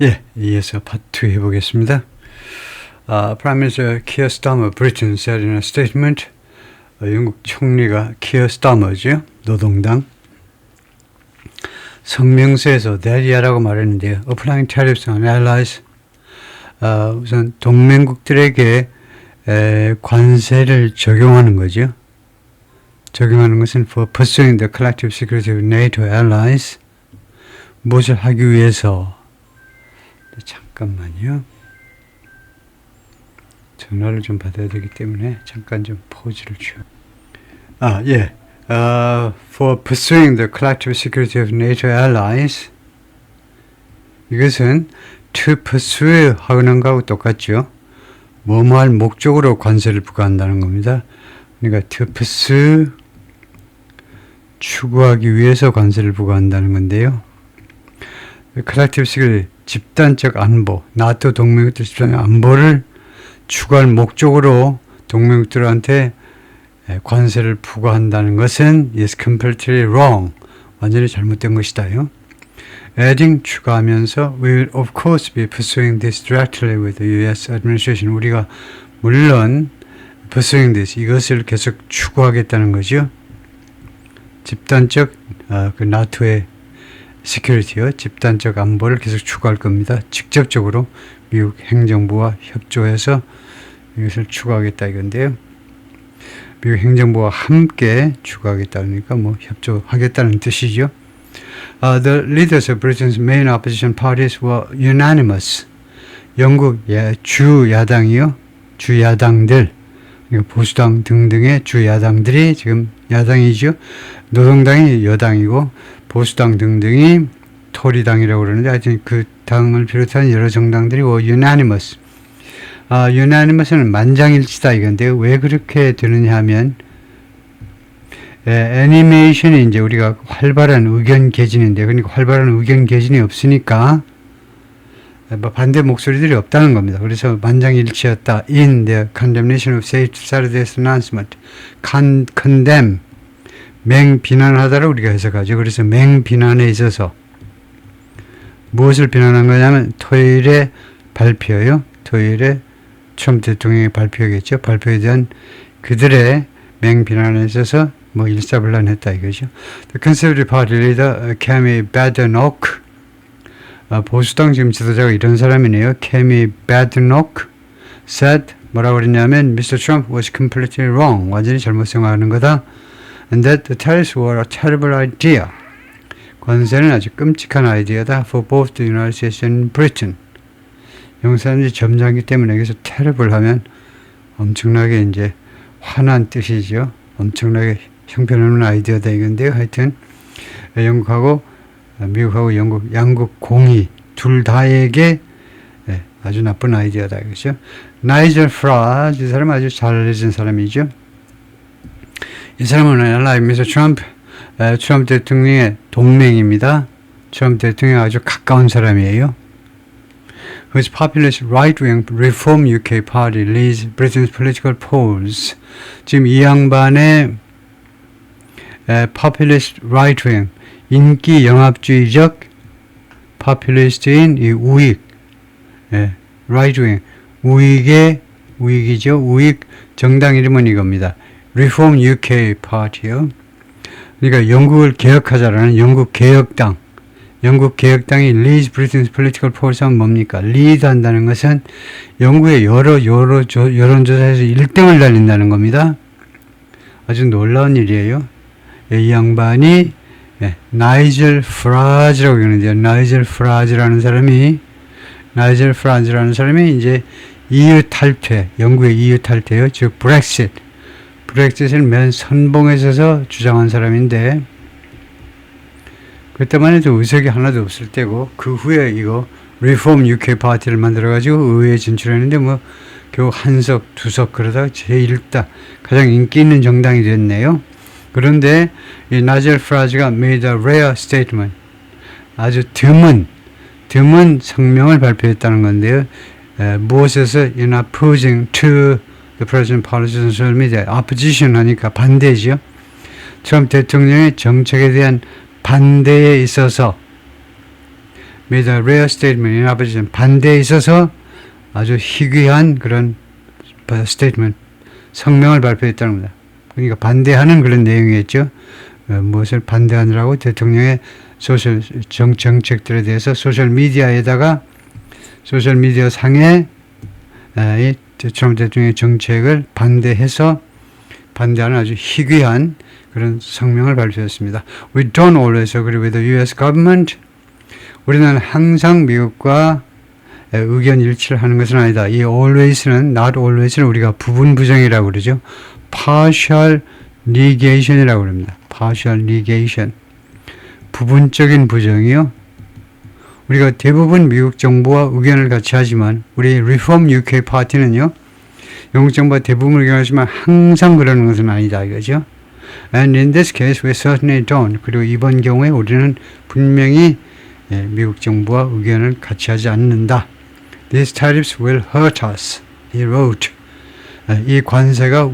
예, 이어서 파트 2 해보겠습니다. Prime Minister Keir Starmer, Britain, said in a statement, 영국 총리가 Keir Starmer죠, 노동당, 성명서에서 that이라고 말했는데요. Applying tariffs on allies, 우선 동맹국들에게 관세를 적용하는 거죠. 적용하는 것은 for pursuing the collective security of NATO allies, 무엇을 하기 위해서. 잠깐만요. 전화를 좀 받아야 되기 때문에 잠깐 좀 포즈를 취하. For pursuing the collective security of NATO allies. 이것은 to pursue 하는 거하고 똑같죠. 뭐뭐할 목적으로 관세를 부과한다는 겁니다. 그러니까 to pursue, 추구하기 위해서 관세를 부과한다는 건데요. collective security, 집단적 안보, 나토 동맹국들 집단적 안보를 추구할 목적으로 동맹국들한테 관세를 부과한다는 것은 is completely wrong, 완전히 잘못된 것이다요. adding, 추가하면서 we will of course be pursuing this directly with the US administration. 우리가 물론 pursuing this, 이것을 계속 추구하겠다는 거죠. 집단적 그 나토의 security요, 집단적 안보를 계속 추구할 겁니다. 직접적으로 미국 행정부와 협조해서 이것을 추구하겠다 이건데요. 미국 행정부와 함께 추구하겠다 그러니까 뭐 협조하겠다는 뜻이죠. The leaders of Britain's main opposition parties were unanimous. 영국 주야당이요, 주야당들, 보수당 등등의 주야당들이 지금 야당이죠. 노동당이 여당이고 보수당 등등이 토리당이라고 그러는데 하여튼 그 당을 비롯한 여러 정당들이 unanimous. unanimous는 만장일치다 이건데요. 왜 그렇게 되느냐 하면 애니메이션이 이제 우리가 활발한 의견 개진인데, 그러니까 활발한 의견 개진이 없으니까 반대 목소리들이 없다는 겁니다. 그래서 만장일치였다. In the condemnation of Saturday's announcement. condemn, 맹비난하다를 우리가 해석하죠. 그래서 맹비난에 있어서 무엇을 비난한 거냐면 토요일에 발표요. 토요일에 트럼프 대통령의 발표겠죠. 발표에 대한 그들의 맹비난에 있어서 뭐 일사불란했다 이거죠. The Conservative Party leader Kemi Badenoch, 보수당 지금 지도자가 이런 사람이네요. Kemi Badenoch said, 뭐라고 그랬냐면 Mr. Trump was completely wrong, 완전히 잘못 생각하는 거다. And that the tariffs were a terrible idea. 관세는 아주 끔찍한 아이디어다. For both the United States and Britain. 영국 사람들이 점잖기 때문에 여기서 terrible 하면 엄청나게 이제 화난 뜻이죠. 엄청나게 형편없는 아이디어다 이건데요. 하여튼 영국하고 미국하고 영국 양국 공이 둘 다에게 아주 나쁜 아이디어다 이거죠. 나이젤 프라즈, 이 사람은 아주 잘 알려진 사람이죠. 이 사람은 알라이면서 트럼프 대통령의 동맹입니다. 트럼프 대통령 아주 가까운 사람이에요. Whose populist right-wing Reform UK Party leads Britain's political polls. 지금 이 양반의 populist right-wing, 인기 영합주의적 populist인 이 우익, right-wing, 우익이죠. 우익 정당 이름은 이겁니다. Reform UK Party요. 그러니까 영국을 개혁하자라는 영국 개혁당. 영국 개혁당이 leads Britain's political polls 하면 뭡니까? lead 한다는 것은 영국의 여러 여론조사에서 1등을 달린다는 겁니다. 아주 놀라운 일이에요. 이 양반이 나이젤 프라즈라고 그러는데요. 나이젤 프라즈라는 사람이 이제 EU 탈퇴, 영국의 EU 탈퇴요. 즉 브렉시트을 맨 선봉에 서서 주장한 사람인데, 그때만 해도 의석이 하나도 없을 때고, 그 후에 이거 Reform UK 파티를 만들어가지고 의회에 진출했는데 뭐 겨우 한석, 두석 그러다가 제1당 가장 인기 있는 정당이 됐네요. 그런데 이 나이젤 프라즈가 made a rare statement, 아주 드문 성명을 발표했다는 건데요. 무엇에서 in opposing to the present policies of media, opposition 하니까 반대죠. 트럼프 대통령의 정책에 대한 반대에 있어서 made a rare statement in opposition. 반대에 있어서 아주 희귀한 그런 statement, 성명을 발표했다는 겁니다. 그러니까 반대하는 그런 내용이었죠. 무엇을 반대하느라고 대통령의 소셜 정책들에 대해서 소셜 미디어에다가 소셜 미디어 상에 이 트럼프 대통령의 정책을 반대해서 반대하는 아주 희귀한 그런 성명을 발표했습니다. We don't always agree with the U.S. government. 우리는 항상 미국과 의견 일치를 하는 것은 아니다. 이 always는 not always는 우리가 부분 부정이라고 그러죠. partial negation이라고 합니다. partial negation. 부분적인 부정이요. 우리가 대부분 미국 정부와 의견을 같이 하지만 우리 Reform UK 파티는요. 영국 정부와 대부분 의견하지만 항상 그러는 것은 아니다 이거죠. And in this case we certainly don't. 그리고 이번 경우에 우리는 분명히 미국 정부와 의견을 같이 하지 않는다. These tariffs will hurt us. He wrote. 이 관세가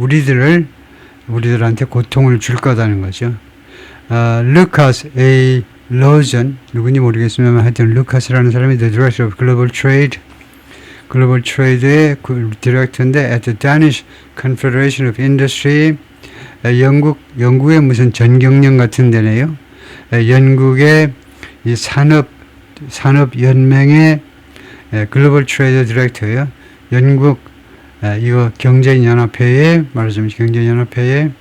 우리들한테 고통을 줄 거다는 거죠. Lucas A. Lawson, 누군지 모르겠으면 하여튼 루카스라는 사람이 The Director of Global Trade, 글로벌 트레이드의 디렉터인데 at the Danish Confederation of Industry, 영국의 무슨 전경련 같은 데네요. 영국의 이 산업연맹의 글로벌 트레이드 디렉터예요. 영국 이거 경제연합회의 말하자면 경제연합회의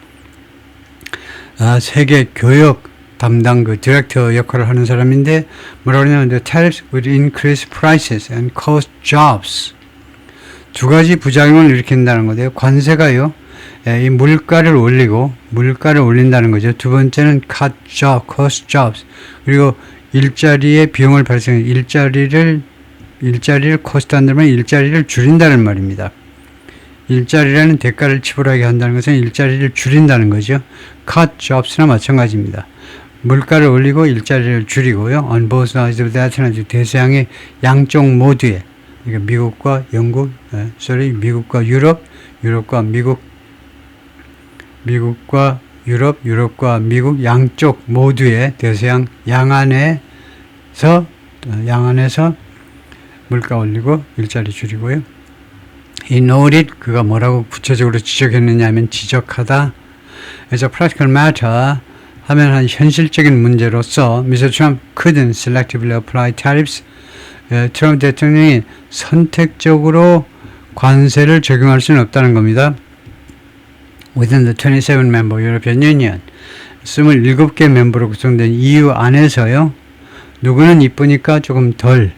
세계 교역 담당 그 디렉터 역할을 하는 사람인데 뭐라고 하냐면 the tariffs would increase prices and cost jobs. 두 가지 부작용을 일으킨다는 거예요. 관세가요. 이 물가를 올린다는 거죠. 두 번째는 cost jobs. 그리고 일자리의 비용을 일자리를 코스트한다면 일자리를 줄인다는 말입니다. 일자리라는 대가를 지불하게 한다는 것은 일자리를 줄인다는 거죠. cut jobs나 마찬가지입니다. 물가를 올리고 일자리를 줄이고요. On both sides of that, 대서양의 양쪽 모두에, 그러니까 미국과 영국, 미국과 유럽, 유럽과 미국, 미국과 유럽, 유럽과 미국 양쪽 모두의 대서양 양안에서 물가 올리고 일자리 줄이고요. He noted, 그가 뭐라고 구체적으로 지적했느냐 하면 지적하다. As a practical matter, 하면 한 현실적인 문제로서 Mr. Trump couldn't selectively apply tariffs. 트럼프 대통령이 선택적으로 관세를 적용할 수는 없다는 겁니다. Within the 27-member European Union, 27개 멤버로 구성된 EU 안에서요. 누구는 이쁘니까 조금 덜,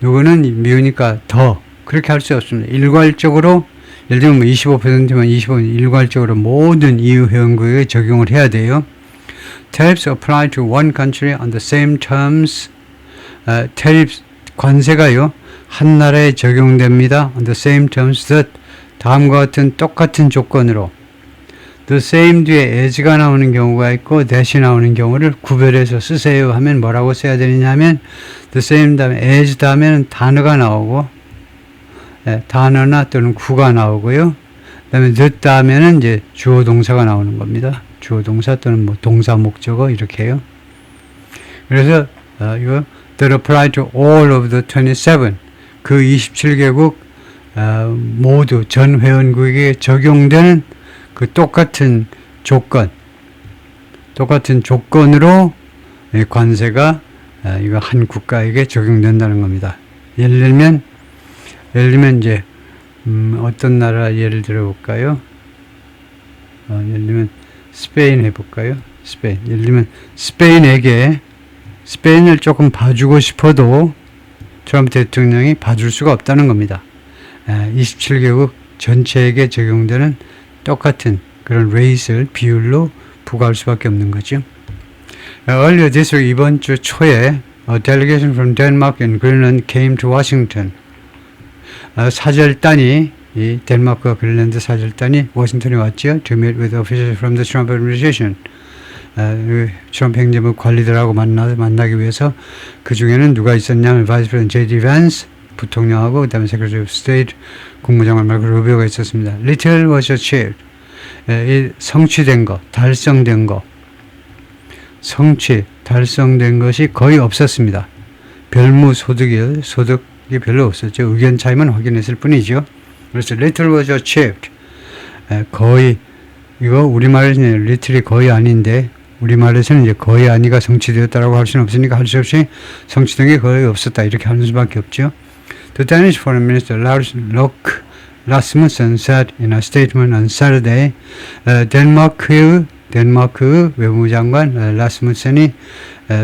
누구는 미우니까 더 그렇게 할 수 없습니다. 일괄적으로 예를 들면 25%면 25% 일괄적으로 모든 EU 회원국에 적용을 해야 돼요. Tariffs apply to one country on the same terms. tariffs 관세가요 한 나라에 적용됩니다. On the same terms that 다음과 같은 똑같은 조건으로. The same 뒤에 as가 나오는 경우가 있고 that이 나오는 경우를 구별해서 쓰세요 하면 뭐라고 써야 되느냐 하면 the same 다음에 as 다음에는 단어가 나오고 단어나 또는 구가 나오고요. 그 다음에 the 다음에는 이제 주어 동사가 나오는 겁니다. 주어 동사 또는 뭐 동사 목적어 이렇게요. 그래서 이거 that apply to all of the 27 그 27개국 모두 전 회원국에 적용되는 그 똑같은 조건으로 관세가 이거 한 국가에게 적용된다는 겁니다. 예를 들면 이제 어떤 나라 예를 들어 볼까요? 예를 들면 스페인 해볼까요? 스페인. 예를 들면 스페인을 조금 봐주고 싶어도 트럼프 대통령이 봐줄 수가 없다는 겁니다. 27개국 전체에게 적용되는 똑같은 그런 레이스를 비율로 부과할 수밖에 없는 거죠. Earlier this week, 이번 주 초에 a delegation from Denmark and Greenland came to Washington. 사절단이 이 덴마크와 그린란드 사절단이 워싱턴에 왔죠. To meet with officials from the Trump administration. 트럼프 행정부 관리들하고 만나기 위해서 그 중에는 누가 있었냐면 Vice President J.D. Vance 부통령하고 그다음에 Secretary of State 국무장관 마크 루비오가 있었습니다. Little was achieved. 성취된 것, 달성된 것, 달성된 것이 거의 없었습니다. 별무 소득이 별로 없었죠. 의견 차이만 확인했을 뿐이죠. 그래서 little was achieved. 거의 이거 우리말에서는 little이 거의 아닌데 우리말에서는 이제 거의 아니가 성취되었다라고 할 수는 없으니까 할 수 없이 성취된 게 거의 없었다 이렇게 하는 수밖에 없죠. The Danish Foreign Minister Lars Løkke Rasmussen said in a statement on Saturday, 덴마크 외무장관 라스무센이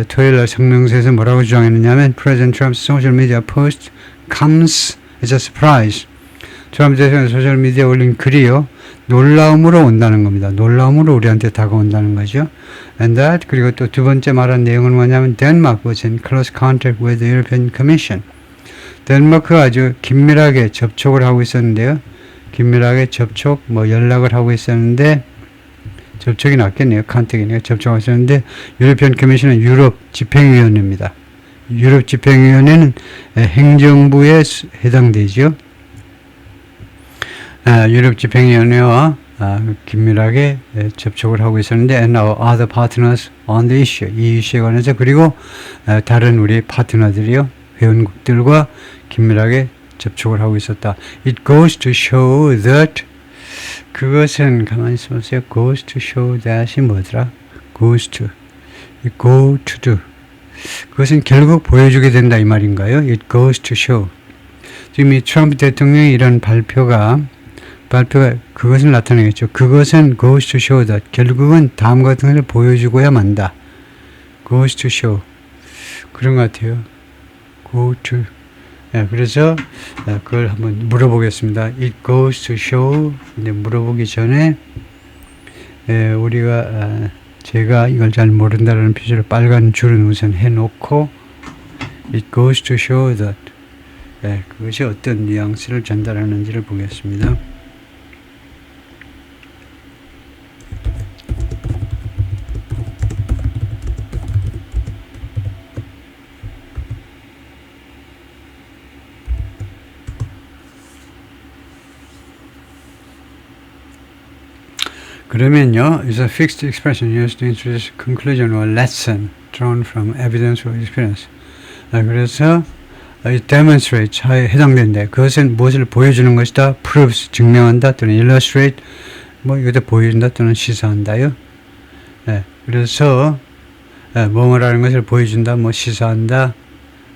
토요일 성명서에서 뭐라고 주장했느냐면 President Trump's social media post comes as a surprise. 트럼프 대통령이 소셜미디어에 올린 글이요. 놀라움으로 온다는 겁니다. 놀라움으로 우리한테 다가온다는 거죠. And that, 그리고 또 두 번째 말한 내용은 뭐냐면 Denmark was in close contact with the European Commission. 덴마크가 아주 긴밀하게 접촉을 하고 있었는데요. 긴밀하게 연락을 하고 있었는데 접촉이 낫겠네요. 컨택이네요. 접촉하고 있었는데 유로피언 커미션은 유럽 집행위원회입니다. 유럽 집행위원회는 행정부에 해당되죠. 유럽 집행위원회와 긴밀하게 접촉을 하고 있었는데 and our other partners on the issue 이 이슈에 관해서 그리고 다른 우리 파트너들이요 회원국들과 긴밀하게 접촉을 하고 있었다. It goes to show that 그것은 가만히 있어보세요. goes to show that이 뭐더라? goes to go to do 그것은 결국 보여주게 된다 이 말인가요? It goes to show 지금 이 트럼프 대통령의 이런 발표가 그것을 나타내겠죠. 그것은 goes to show that 결국은 다음 같은 것을 보여주고야 만다. goes to show 그런 것 같아요. go to 그래서 그걸 한번 물어보겠습니다. It goes to show 근데 물어보기 전에 우리가 제가 이걸 잘 모른다라는 표시로 빨간 줄은 우선 해놓고 It goes to show that 그것이 어떤 뉘앙스를 전달하는지를 보겠습니다. 그러면요, is a fixed expression used to introduce a conclusion or lesson drawn from evidence or experience. 그래서 demonstrate 차에 해당되는데 그것은 무엇을 보여주는 것이다. proves 증명한다 또는 illustrate 이것도 보여준다 또는 시사한다요. 그래서 뭐뭐라는 것을 보여준다, 시사한다,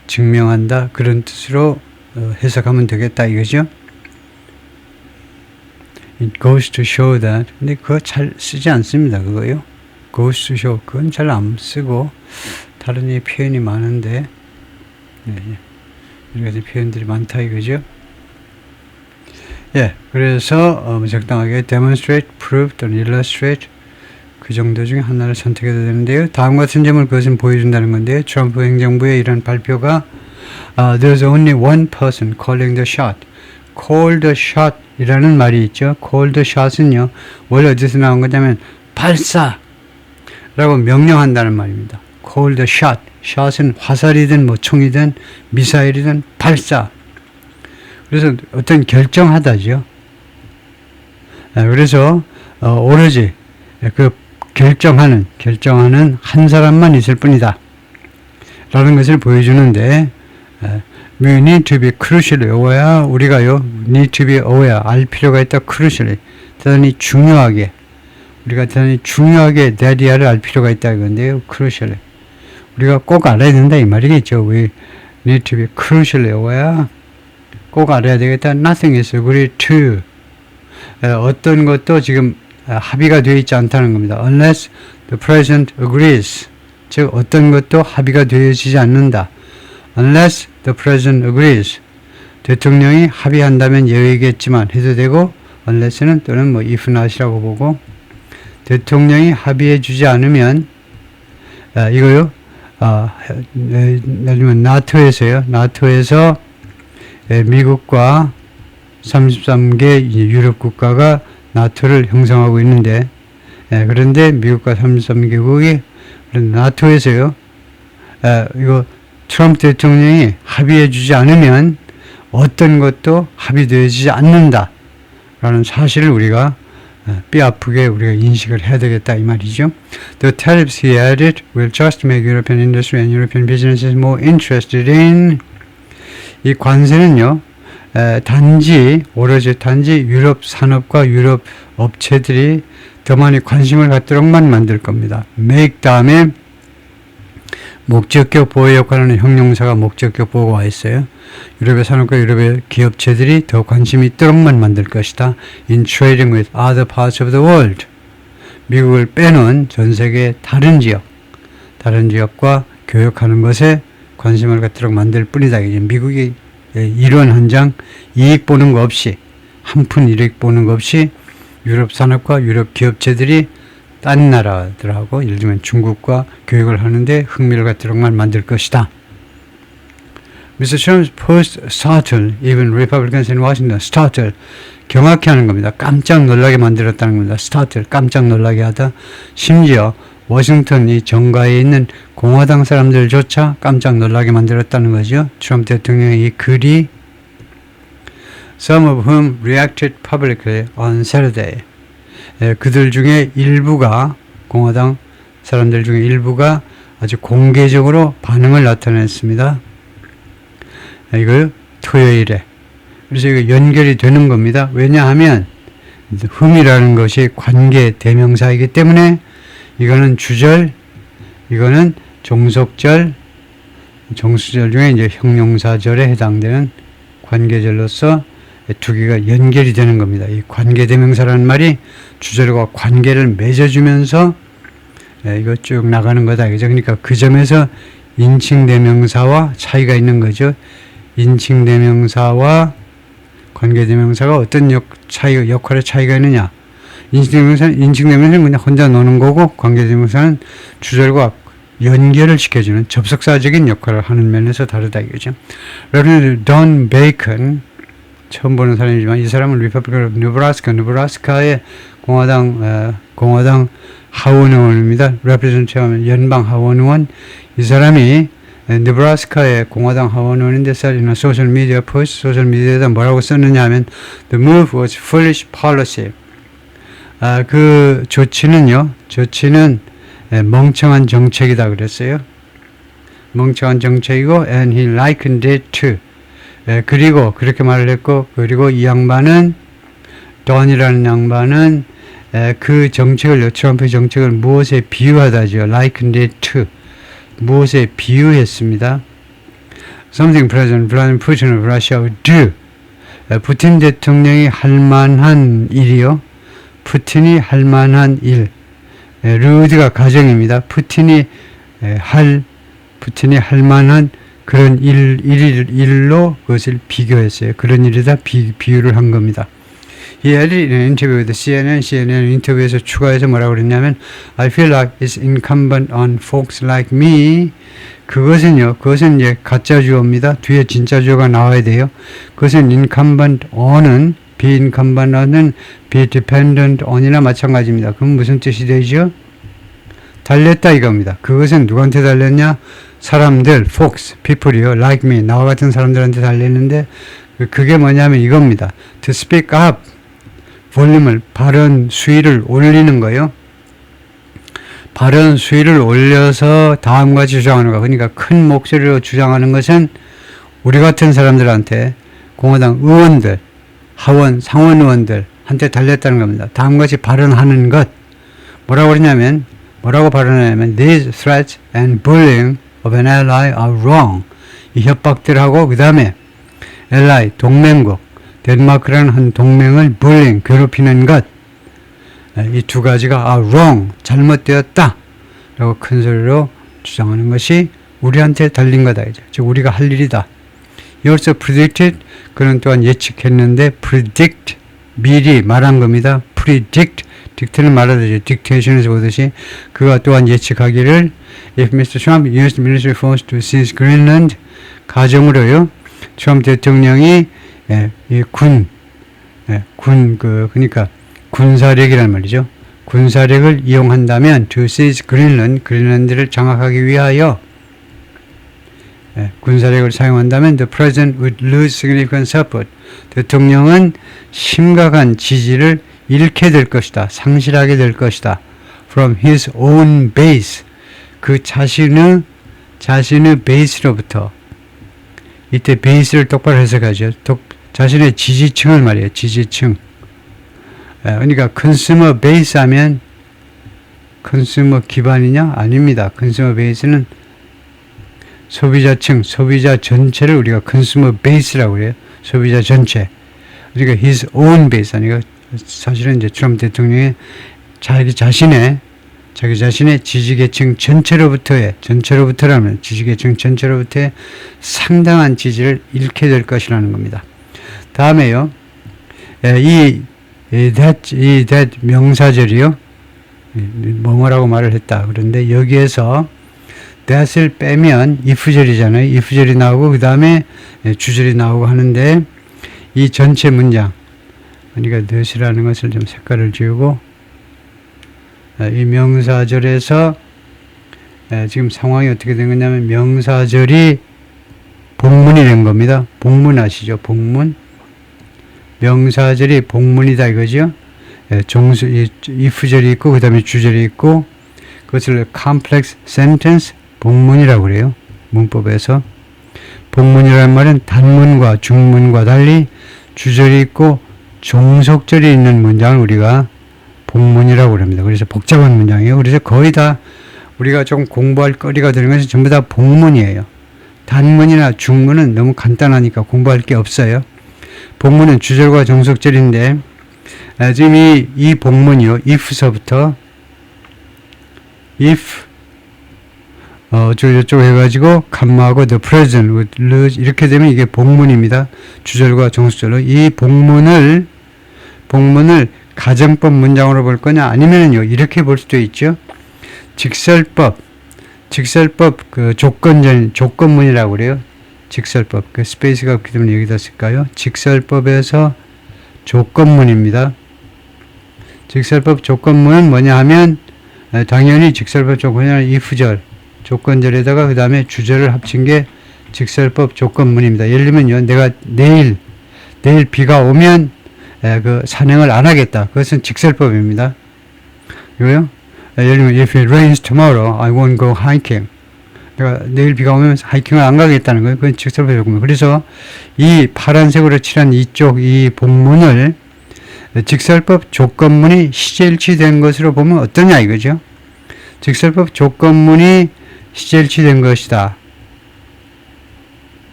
증명한다 그런 뜻으로 해석하면 되겠다 이거죠. It goes to show that. 근데 그거 잘 쓰지 않습니다. 그거요. goes to show. 그건 잘 안 쓰고 다른 표현이 많은데 여러 가지 표현들이 많다 이거죠. 그래서 적당하게 demonstrate, prove 또는 illustrate 그 정도 중에 하나를 선택해야 되는데요. 다음 같은 점을 그것은 보여준다는 건데요. 트럼프 행정부의 이런 발표가 There's only one person calling the shot. call the shot 이라는 말이 있죠. call the shot은요. 원래 어디서 나온 거냐면 발사! 라고 명령한다는 말입니다. call the shot. shot은 화살이든 총이든 미사일이든 발사. 그래서 어떤 결정하다죠. 그래서 오로지 그 결정하는 한 사람만 있을 뿐이다. 라는 것을 보여주는데 We need to be crucially aware. 우리가요, need to be aware. 알 필요가 있다. crucially. 대단히 중요하게. 우리가 대단히 중요하게 that 알 필요가 있다. 이건데요, crucially. 우리가 꼭 알아야 된다. 이 말이겠죠. We need to be crucially aware. 꼭 알아야 되겠다. Nothing is agreed to. 어떤 것도 지금 합의가 되어 있지 않다는 겁니다. Unless the president agrees. 즉, 어떤 것도 합의가 되어지지 않는다. Unless the president agrees. 대통령이 합의한다면 여의겠지만 해도 되고 unless는 또는 if not이라고 보고 대통령이 합의해 주지 않으면 이거요. 예를 들면 나토에서 미국과 33개 유럽 국가가 나토를 형성하고 있는데 그런데 미국과 33개국이 나토에서요. 이거 트럼프 대통령이 합의해 주지 않으면 어떤 것도 합의되어지지 않는다 라는 사실을 우리가 뼈 아프게 우리가 인식을 해야 되겠다 이 말이죠. The tariffs, he added, will just make European industry and European businesses more interested in. 이 관세는요, 오로지 단지 유럽 산업과 유럽 업체들이 더 많이 관심을 갖도록만 만들 겁니다. make 다음에 목적격 보호 역할하는 형용사가 목적격 보호가 와 있어요. 유럽의 산업과 유럽의 기업체들이 더 관심이 있도록만 만들 것이다. In trading with other parts of the world. 미국을 빼놓은 전 세계 다른 지역과 교역하는 것에 관심을 갖도록 만들 뿐이다. 미국이 1원 한 장 이익 보는 거 없이, 한 푼 이익 보는 거 없이 유럽 산업과 유럽 기업체들이 딴 나라들하고 예를 들면 중국과 교역을 하는데 흥미를 갖도록만 만들 것이다. Mr. Trump's post startled even Republicans in Washington. startle 경악해 하는 겁니다. 깜짝 놀라게 만들었다는 겁니다. startle 깜짝 놀라게 하다. 심지어 워싱턴 이 정가에 있는 공화당 사람들조차 깜짝 놀라게 만들었다는 거죠. 트럼프 대통령의 이 글이 Some of whom reacted publicly on Saturday. 그들 중에 일부가, 공화당 사람들 중에 일부가 아주 공개적으로 반응을 나타냈습니다. 이거 토요일에. 그래서 이거 연결이 되는 겁니다. 왜냐하면 흠이라는 것이 관계 대명사이기 때문에 이거는 주절, 이거는 종속절, 종수절 중에 이제 형용사절에 해당되는 관계절로서 두 개가 연결이 되는 겁니다. 이 관계대명사라는 말이 주절과 관계를 맺어주면서 이거 쭉 나가는 거다. 그죠? 그러니까 그 점에서 인칭대명사와 차이가 있는 거죠. 인칭대명사와 관계대명사가 어떤 역할의 차이가 있느냐. 인칭대명사는 그냥 혼자 노는 거고, 관계대명사는 주절과 연결을 시켜주는 접속사적인 역할을 하는 면에서 다르다 이거죠. 레버런드 돈 베이컨, 처음 보는 사람이지만 이 사람은 리퍼블릭 누브라스카의 공화당 하원 의원입니다. 레프레젠테이티브 연방 하원 의원. 이 사람이 누브라스카의 공화당 하원 의원인데 소셜 미디어 포스트, 소셜 미디어에다 뭐라고 썼느냐 하면 The move was foolish policy. 그 조치는 멍청한 정책이다 그랬어요. 멍청한 정책이고 and he likened it to. 그리고 그렇게 말을 했고, 그리고 이 양반은 돈이라는 양반은 그 정책을, 트럼프의 정책을 무엇에 비유하다죠. likened it to. 무엇에 비유했습니다. Something President Vladimir Putin of Russia would do. 푸틴 대통령이 할 만한 일이요. 푸틴이 할 만한 일. 루드가 가정입니다. 푸틴이 할 만한 그런 일로 그것을 비교했어요. 그런 일에다 비유를 한 겁니다. He added in an interview with the CNN 인터뷰에서 추가해서 뭐라고 그랬냐면 I feel like it's incumbent on folks like me. 그것은 이제 가짜 주어입니다. 뒤에 진짜 주어가 나와야 돼요. 그것은 incumbent on은 be incumbent on은 be dependent on이나 마찬가지입니다. 그럼 무슨 뜻이 되죠? 달렸다 이겁니다. 그것은 누구한테 달렸냐? 사람들, folks, people이요. like me, 나와 같은 사람들한테 달렸는데 그게 뭐냐면 이겁니다. to speak up, 볼륨을, 발언 수위를 올리는 거예요. 발언 수위를 올려서 다음과 같이 주장하는 거. 그러니까 큰 목소리로 주장하는 것은 우리 같은 사람들한테, 공화당 의원들, 하원, 상원 의원들한테 달렸다는 겁니다. 다음과 같이 발언하는 것. 뭐라고 그러냐면, 뭐라고 발언하냐면 These threats and bullying of an ally are wrong. 이 협박들하고 그 다음에 ally, 동맹국, 덴마크라는 한 동맹을 bullying, 괴롭히는 것. 이 두 가지가 are wrong, 잘못되었다 라고 큰 소리로 주장하는 것이 우리한테 달린 거다. 즉 우리가 할 일이다. He also predicted, 그는 또한 예측했는데 predict, 미리 말한 겁니다. predict, 딕트는 말하듯이 딕테이션에서 보듯이 그가 또한 예측하기를 If Mr. Trump used military force to seize Greenland, 가정으로요. 트럼프 대통령이 그러니까 군사력이란 말이죠. 군사력을 이용한다면 to seize Greenland, 그린란드를 장악하기 위하여 군사력을 사용한다면 the president would lose significant support. 대통령은 심각한 지지를 잃게 될 것이다. 상실하게 될 것이다. From his own base. 그 자신의 베이스로부터. 이때 베이스를 똑바로 해석하죠. 자신의 지지층을 말이에요. 지지층. 그러니까 컨슈머 베이스 하면 컨슈머 기반이냐? 아닙니다. 컨슈머 베이스는 소비자층, 소비자 전체를 우리가 컨슈머 베이스라고 그래요. 소비자 전체. 그러니까 his own base 아니까 사실은 이제 트럼프 대통령의 자기 자신의 지지계층 전체로부터라면 지지계층 전체로부터의 상당한 지지를 잃게 될 것이라는 겁니다. 다음에요. that 명사절이요. 뭐뭐라고 말을 했다. 그런데 여기에서 that을 빼면 if절이잖아요. if절이 나오고 그 다음에 주절이 나오고 하는데 이 전체 문장 그러니까 that이라는 것을 좀 색깔을 지우고 이 명사절에서 지금 상황이 어떻게 된 거냐면 명사절이 복문이 된 겁니다. 복문 아시죠? 복문. 명사절이 복문이다 이거죠. if절이 있고 그 다음에 주절이 있고 그것을 complex sentence 복문이라고 그래요. 문법에서. 복문이라는 말은 단문과 중문과 달리 주절이 있고 종속절이 있는 문장을 우리가 복문이라고 합니다. 그래서 복잡한 문장이에요. 그래서 거의 다 우리가 좀 공부할 거리가 되는 것은 전부 다 복문이에요. 단문이나 중문은 너무 간단하니까 공부할 게 없어요. 복문은 주절과 종속절인데 지금 이 복문이요. if서부터 if 어쩌고 해가지고 컴마하고 the present 이렇게 되면 이게 복문입니다. 주절과 종속절로 이 복문을 가정법 문장으로 볼 거냐 아니면요 이렇게 볼 수도 있죠. 직설법 그 조건문이라고 그래요. 직설법 그 스페이스가 없기 때문에 여기다 쓸까요? 직설법에서 조건문입니다. 직설법 조건문은 뭐냐 하면 당연히 직설법 조건이나 if절 조건절에다가 그 다음에 주절을 합친 게 직설법 조건문입니다. 예를 들면요 내가 내일 비가 오면 그 산행을 안 하겠다. 그것은 직설법입니다. 이거요? 예를 들면 if it rains tomorrow, I won't go hiking. 내가 내일 비가 오면 하이킹을 안 가겠다는 거예요. 그건 직설법 조건문. 그래서 이 파란색으로 칠한 이 복문을 직설법 조건문이 시제일치된 것으로 보면 어떠냐 이거죠. 직설법 조건문이 시제일치된 것이다.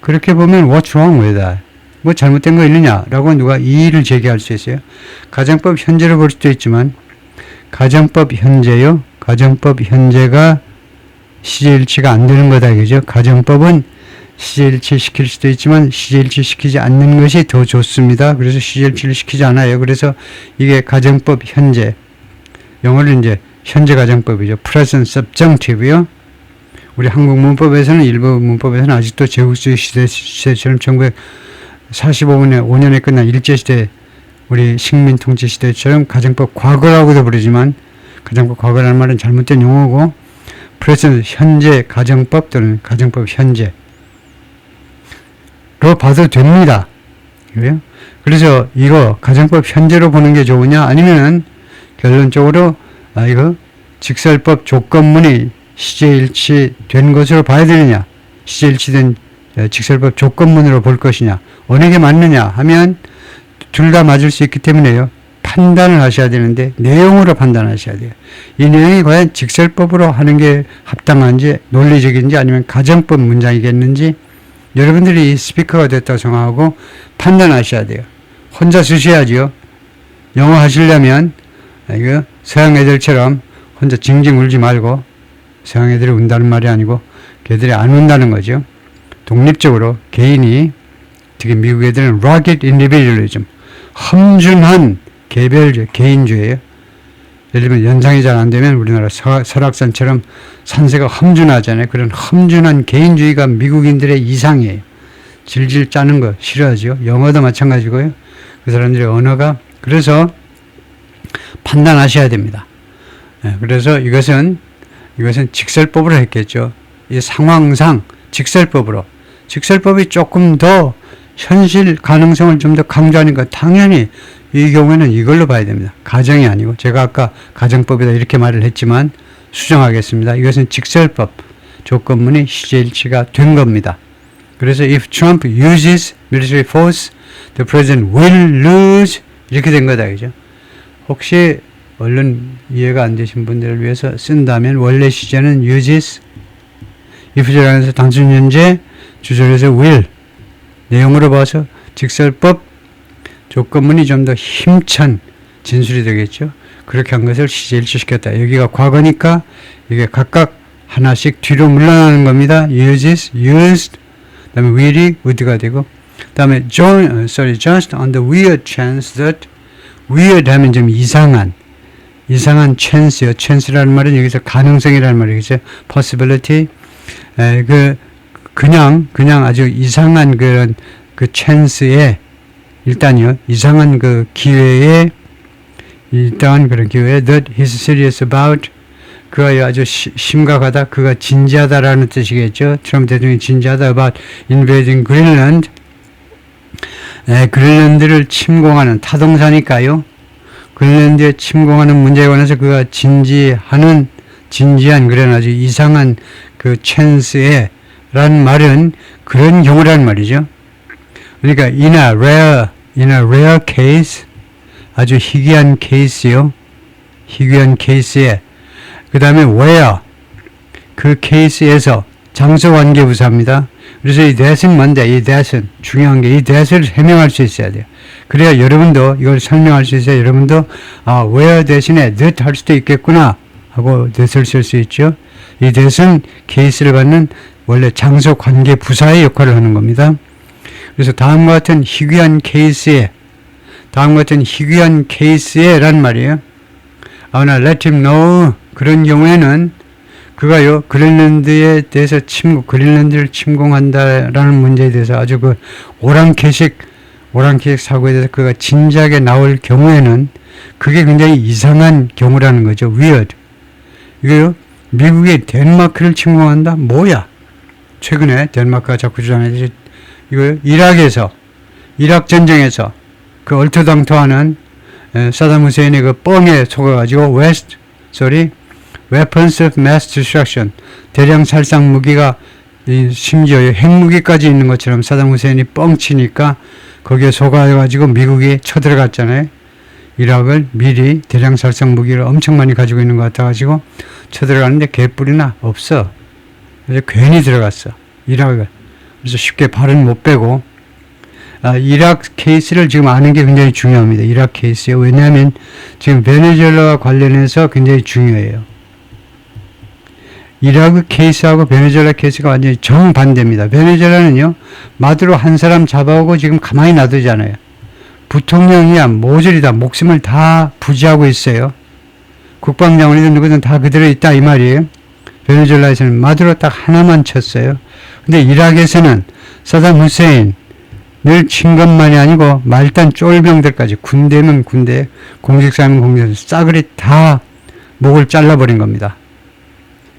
그렇게 보면 what's wrong with that? 뭐 잘못된 거 있느냐라고 누가 이의를 제기할 수 있어요. 가정법 현재로 볼 수도 있지만 가정법 현재가 시제일치가 안 되는 거다 이거죠. 가정법은 시제일치 시킬 수도 있지만 시제일치 시키지 않는 것이 더 좋습니다. 그래서 시제일치를 시키지 않아요. 그래서 이게 가정법 현재 영어로 이제 현재 가정법이죠. present subjunctive요. 우리 한국 문법에서는 일부 문법에서는 아직도 제국주의 시대처럼 1945년에 끝난 일제시대 우리 식민통치 시대처럼 가정법 과거라고도 부르지만 가정법 과거라는 말은 잘못된 용어고 present 현재 가정법 또는 가정법 현재로 봐도 됩니다. 그래서 이거 가정법 현재로 보는 게 좋으냐 아니면은 결론적으로 이거 직설법 조건문이 시제일치 된 것으로 봐야 되느냐 시제일치된 직설법 조건문으로 볼 것이냐 어느 게 맞느냐 하면 둘 다 맞을 수 있기 때문에요. 판단을 하셔야 되는데 내용으로 판단하셔야 돼요. 이 내용이 과연 직설법으로 하는 게 합당한지 논리적인지 아니면 가정법 문장이겠는지 여러분들이 이 스피커가 됐다고 생각하고 판단하셔야 돼요. 혼자 쓰셔야지요. 영어 하시려면 이거 서양 애들처럼 혼자 징징 울지 말고 서양 애들이 운다는 말이 아니고 걔들이 안 운다는 거죠. 독립적으로 개인이 특히 미국 애들은 rugged individualism 험준한 개인주의예요. 예를 들면 연상이 잘 안 되면 우리나라 설악산처럼 산세가 험준하잖아요. 그런 험준한 개인주의가 미국인들의 이상이에요. 질질 짜는 거 싫어하죠. 영어도 마찬가지고요. 그 사람들의 언어가 그래서 판단하셔야 됩니다. 그래서 이것은 직설법으로 했겠죠. 이 상황상 직설법이 조금 더 현실 가능성을 좀 더 강조하니까 당연히 이 경우에는 이걸로 봐야 됩니다. 가정이 아니고 제가 아까 가정법이다 이렇게 말을 했지만 수정하겠습니다. 이것은 직설법 조건문이 시제일치가 된 겁니다. 그래서 if Trump uses military force, the president will lose 이렇게 된 거다. 그죠? 혹시 얼른 이해가 안 되신 분들을 위해서 쓴다면 원래 시제는 uses if 절에서 단순 현재 주절에서 will 내용으로 봐서 직설법 조건문이 좀 더 힘찬 진술이 되겠죠. 그렇게 한 것을 시제일치시켰다. 여기가 과거니까 이게 각각 하나씩 뒤로 물러나는 겁니다. uses, used, 그 다음에 will이 would가 되고 그 다음에 just on the weird chance that weird 하면 좀 이상한 chance요. chance라는 말은 여기서 가능성이라는 말이겠죠. possibility 그냥 아주 이상한 그런 그 chance에 일단요 이상한 그 기회에 일단 그런 기회에 that he's serious about 그가 아주 심각하다 그가 진지하다라는 뜻이겠죠. 트럼프 대통령이 진지하다 about invading Greenland 그린란드를 침공하는 타동사니까요. 그린란드에 침공하는 문제에 관해서 그가 진지한 그런 아주 이상한 그 chance에 라는 말은 그런 경우라는 말이죠. 그러니까 in a rare case 아주 희귀한 케이스요. 희귀한 케이스에 그 다음에 where 그 케이스에서 장소 관계 부사입니다. 그래서 이 that은 뭔데? 이 that은 중요한 게 이 that을 해명할 수 있어야 돼요. 그래야 여러분도 이걸 설명할 수 있어야 여러분도 where 대신에 that 할 수도 있겠구나 하고 that을 쓸 수 있죠. 이 that은 케이스를 받는 원래 장소 관계 부사의 역할을 하는 겁니다. 그래서 다음과 같은 희귀한 케이스에 란 말이에요. 나 let him know 그런 경우에는 그가요 그린란드에 대해서 그린란드를 침공한다라는 문제에 대해서 아주 그 오랑캐식 사고에 대해서 그가 진지하게 나올 경우에는 그게 굉장히 이상한 경우라는 거죠. weird. 이거요 미국이 덴마크를 침공한다? 뭐야? 최근에 덴마크가 자꾸 주장해서 이거 이락 전쟁에서 그 얼토당토하는 사담 후세인의 그 뻥에 속아가지고 weapons of mass destruction 대량 살상 무기가 심지어 핵무기까지 있는 것처럼 사담 후세인이 뻥치니까 거기에 속아가지고 미국이 쳐들어갔잖아요. 이락을 미리 대량 살상 무기를 엄청 많이 가지고 있는 것 같아가지고 쳐들어가는데 개뿔이나 없어. 그래서 괜히 들어갔어. 이락을. 그래서 쉽게 발은 못 빼고 이락 케이스를 지금 아는 게 굉장히 중요합니다. 이락 케이스요. 왜냐하면 지금 베네수엘라와 관련해서 굉장히 중요해요. 이라크 케이스하고 베네수엘라 케이스가 완전히 정반대입니다. 베네수엘라는요. 마두로 한 사람 잡아오고 지금 가만히 놔두잖아요. 부통령이야 모조리 다 목숨을 다 부지하고 있어요. 국방장관이든 누구든 다 그대로 있다 이 말이에요. 베네수엘라에서는 마두로 딱 하나만 쳤어요. 근데 이락에서는 사담 후세인을 친 것만이 아니고 말단 쫄병들까지 군대면 군대, 공직사면 공직사 싸그리 다 목을 잘라버린 겁니다.